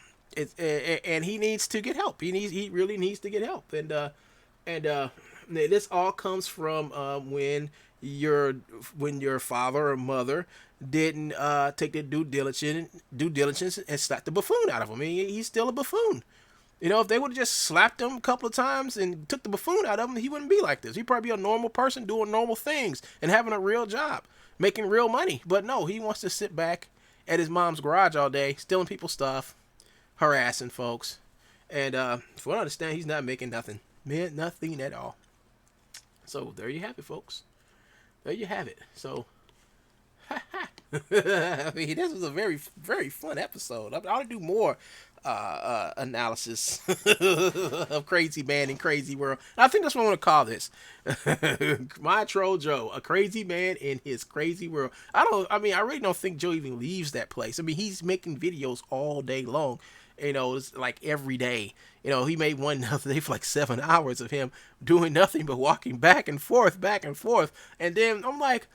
S1: he needs to get help. He really needs to get help. And this all comes from when your father or mother didn't take the due diligence and slap the buffoon out of him. I mean, he's still a buffoon. You know, if they would have just slapped him a couple of times and took the buffoon out of him, he wouldn't be like this. He'd probably be a normal person doing normal things and having a real job, making real money. But no, he wants to sit back at his mom's garage all day, stealing people's stuff, harassing folks. And from what I understand, he's not making nothing. Nothing at all. So there you have it, folks. There you have it. So, I mean, this was a very, very fun episode. I ought to do more analysis of Crazy Man in Crazy World. I think that's what I want to call this. My Troll Joe, a crazy man in his crazy world. I really don't think Joe even leaves that place. I mean, he's making videos all day long. You know, it's like every day. You know, he made one the other day for like 7 hours of him doing nothing but walking back and forth. And then I'm like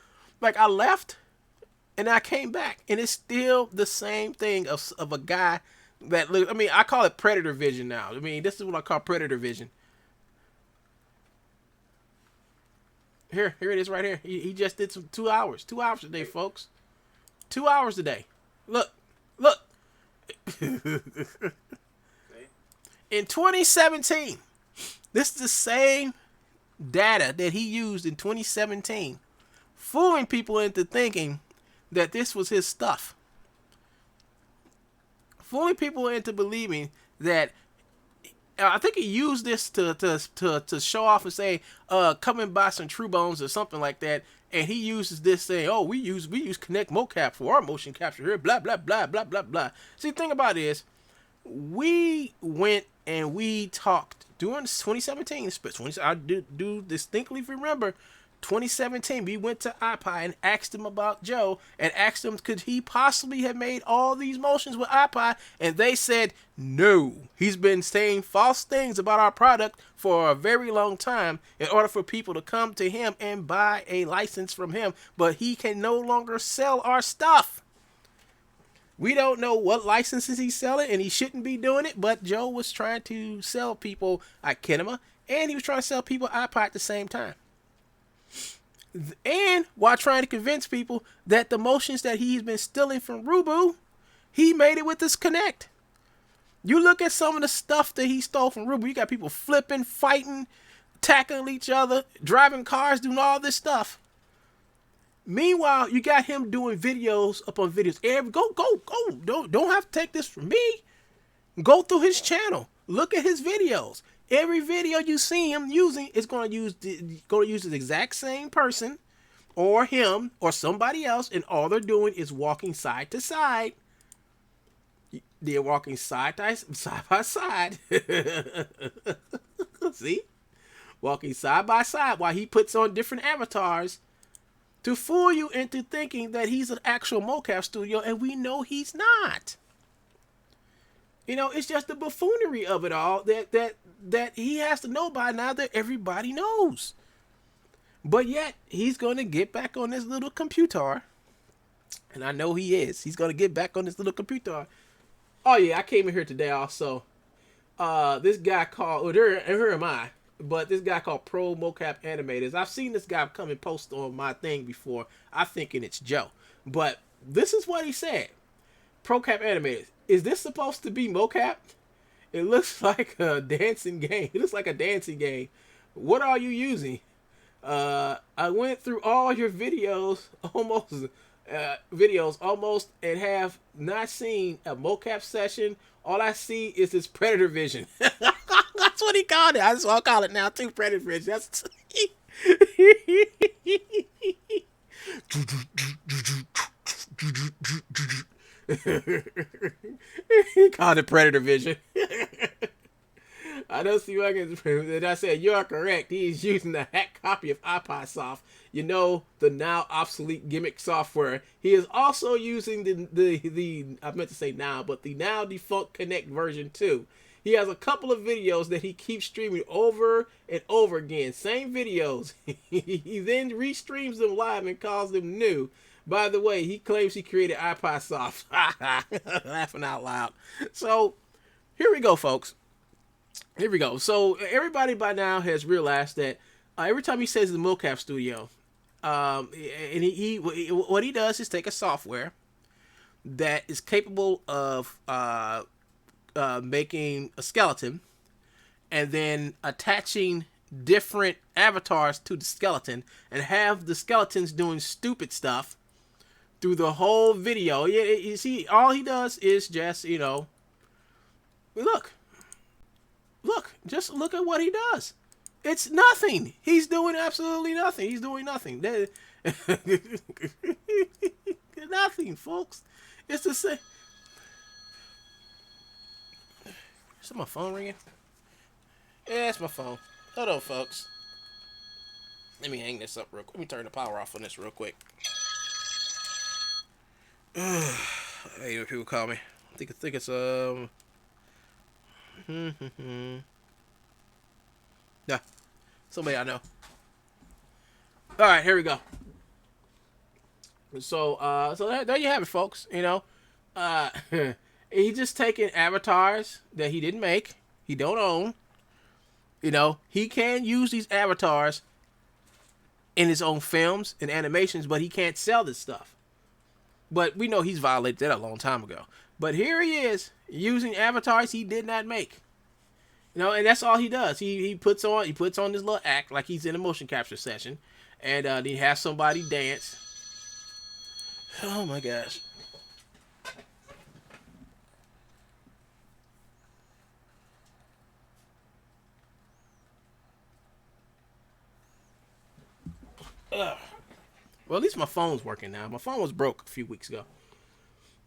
S1: I left and I came back and it's still the same thing of a guy that look. I mean, I call it predator vision now. I mean, this is what I call predator vision. Here it is right here. He just did some 2 hours. 2 hours a day, folks. 2 hours a day. Look. In 2017, this is the same data that he used in 2017, fooling people into thinking that this was his stuff. Fooling people into believing that I think he used this to show off and say, come and buy some Truebones or something like that. And he uses this saying, oh, we use Connect mocap for our motion capture here, blah, blah, blah, blah, blah, blah. See, the thing about it is, we went and we talked during 2017, I do distinctly remember 2017, we went to iPie and asked him about Joe and asked him, could he possibly have made all these motions with iPie? And they said, no, he's been saying false things about our product for a very long time in order for people to come to him and buy a license from him, but he can no longer sell our stuff. We don't know what licenses he's selling, and he shouldn't be doing it, but Joe was trying to sell people Kinema, and he was trying to sell people iPod at the same time. And while trying to convince people that the motions that he's been stealing from Rubu, he made it with this Connect. You look at some of the stuff that he stole from Rubu, you got people flipping, fighting, tackling each other, driving cars, doing all this stuff. Meanwhile, you got him doing videos upon videos. Go. Don't have to take this from me. Go through his channel. Look at his videos. Every video you see him using is going to use the exact same person or him or somebody else, and all they're doing is walking side to side. They're walking side by side. See? Walking side by side while he puts on different avatars to fool you into thinking that he's an actual mocap studio, and we know he's not. You know, it's just the buffoonery of it all that he has to know by now that everybody knows. But yet, he's going to get back on this little computer. And I know he is. He's going to get back on this little computer. Oh, yeah, I came in here today also. This guy called, here am I. But this guy called Pro Mocap Animators. I've seen this guy come and post on my thing before. I'm thinking it's Joe. But this is what he said. Pro Cap Animators. Is this supposed to be mocap? It looks like a dancing game. It looks like a dancing game. What are you using? I went through all your videos almost and have not seen a mocap session. All I see is this predator vision. That's what he called it. That's what I'll call it now too. Predator vision. That's he called it predator vision. I don't see what I can prove that. I said you are correct. He is using the hack copy of iPodSoft. You know, the now obsolete gimmick software. He is also using the I meant to say now, but the now defunct Connect version 2. He has a couple of videos that he keeps streaming over and over again. Same videos. He then restreams them live and calls them new. By the way, he claims he created iPod Soft. Laughing out loud. So here we go, folks. Here we go. So everybody by now has realized that every time he says the mocap studio, and he what he does is take a software that is capable of making a skeleton and then attaching different avatars to the skeleton and have the skeletons doing stupid stuff through the whole video. You see, all he does is just, look, just look at what he does. It's nothing. He's doing absolutely nothing. He's doing nothing. Nothing, folks. It's the same. Is that my phone ringing? Yeah, it's my phone. Hold on, folks. Let me hang this up real quick. Let me turn the power off on this real quick. Hey, what people call me. I think it's yeah, somebody I know. All right, here we go. So there you have it, folks. He just taking avatars that he didn't make, he don't own. He can use these avatars in his own films and animations, but he can't sell this stuff. But we know he's violated that a long time ago. But here he is using avatars he did not make. And that's all he does. He puts on this little act like he's in a motion capture session, and he has somebody dance. Oh my gosh. Ugh. Well, at least my phone's working now. My phone was broke a few weeks ago.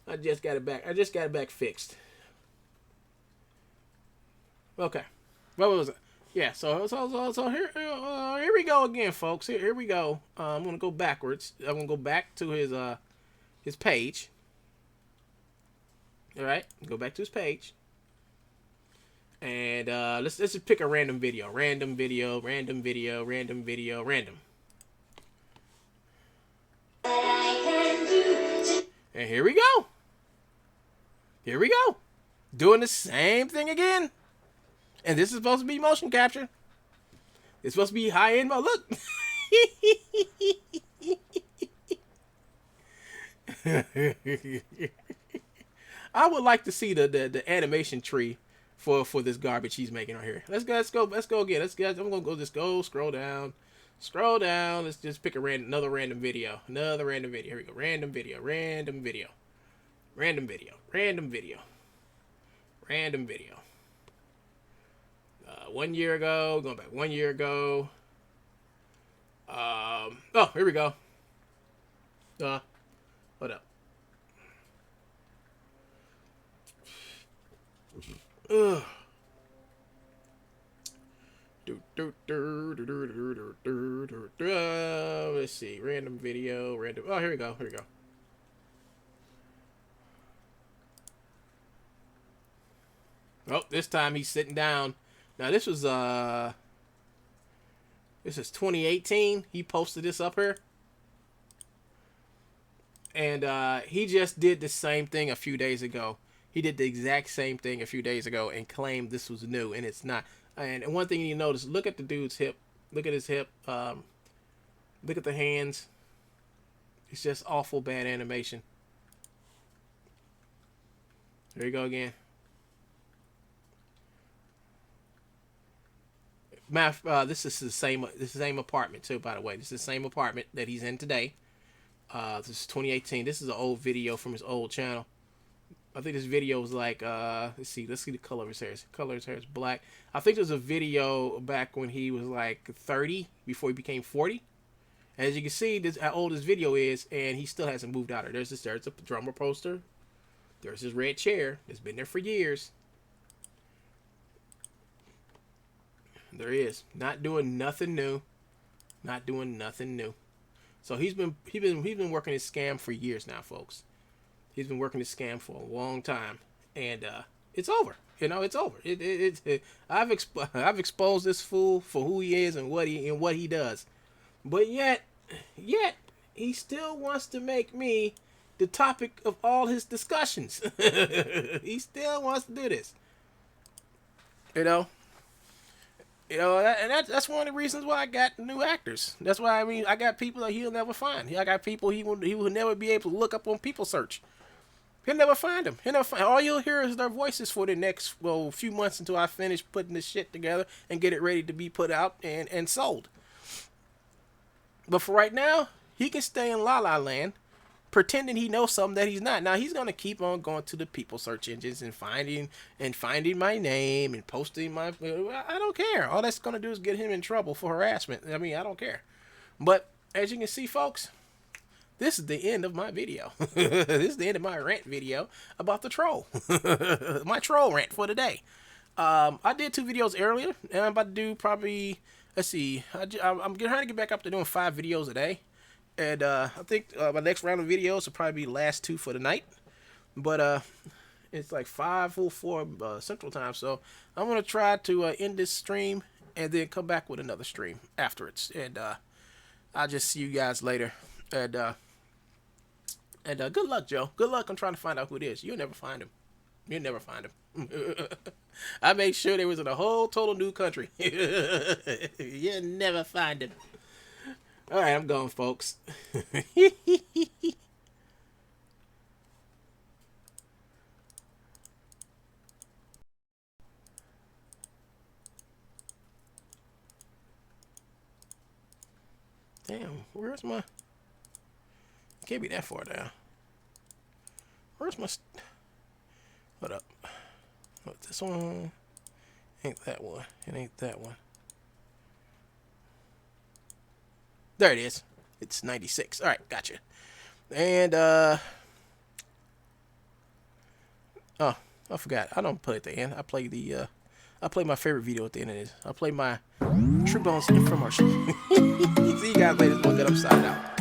S1: I just got it back fixed. Okay. What was it? Yeah, so here we go again, folks. Here we go. I'm going to go backwards. I'm going to go back to his page. All right? Go back to his page. And let's just pick a random video. Random. And here we go. Doing the same thing again. And this is supposed to be motion capture. It's supposed to be high-end mode. Look. I would like to see the animation tree for this garbage he's making right here. Let's go again. I'm gonna go scroll down. Let's just pick another random video. Here we go. Random video. 1 year ago. Going back 1 year ago. Here we go. Hold up. Let's see. Random video. Oh, here we go. Oh, this time he's sitting down. Now this is 2018. He posted this up here. And he just did the same thing a few days ago. He did the exact same thing a few days ago and claimed this was new, and it's not. And one thing you notice, look at the dude's hip. Look at his hip. Look at the hands. It's just awful bad animation. There you go again. This is the same apartment too, by the way. This is the same apartment that he's in today. This is 2018. This is an old video from his old channel. I think this video was like, let's see the color of his hair. His color of his hair is black. I think there's a video back when he was like 30, before he became 40. And as you can see, this how old this video is, and he still hasn't moved out of it. There's a drummer poster. There's his red chair. It's been there for years. There he is. Not doing nothing new. So he's been working this scam for years now, folks. He's been working this scam for a long time, and it's over. It's over. I've exposed this fool for who he is and what he does. But yet he still wants to make me the topic of all his discussions. He still wants to do this. You know? That's one of the reasons why I got new actors. That's why, I mean, I got people that he'll never find. I got people he will never be able to look up on people search. He'll never find them. He'll never find. All you'll hear is their voices for the next few months until I finish putting this shit together and get it ready to be put out and sold. But for right now, he can stay in La La Land, pretending he knows something that he's not. Now he's gonna keep on going to the people search engines and finding my name and posting my. I don't care. All that's gonna do is get him in trouble for harassment. I mean, I don't care. But as you can see, folks, this is the end of my video. This is the end of my rant video about the troll. My troll rant for today. I did 2 videos earlier, and I'm about to do probably. Let's see. I'm trying to get back up to doing 5 videos a day. And I think my next round of videos will probably be the last 2 for the night. But it's like 5:04 Central Time. So I'm going to try to end this stream and then come back with another stream afterwards. And I'll just see you guys later. And good luck, Joe. Good luck on trying to find out who it is. You'll never find him. You'll never find him. I made sure they was in a whole total new country. You'll never find him. All right, I'm going, folks. Damn, where's my... Can't be that far down. Where's my... Hold up. What, this one? Ain't that one. It ain't that one. There it is. It's 96. All right, gotcha. And oh, I forgot. I don't play at the end. I play my favorite video at the end of this. I play my Truebones infomercial. See you guys later. It's one good. I'm signing out.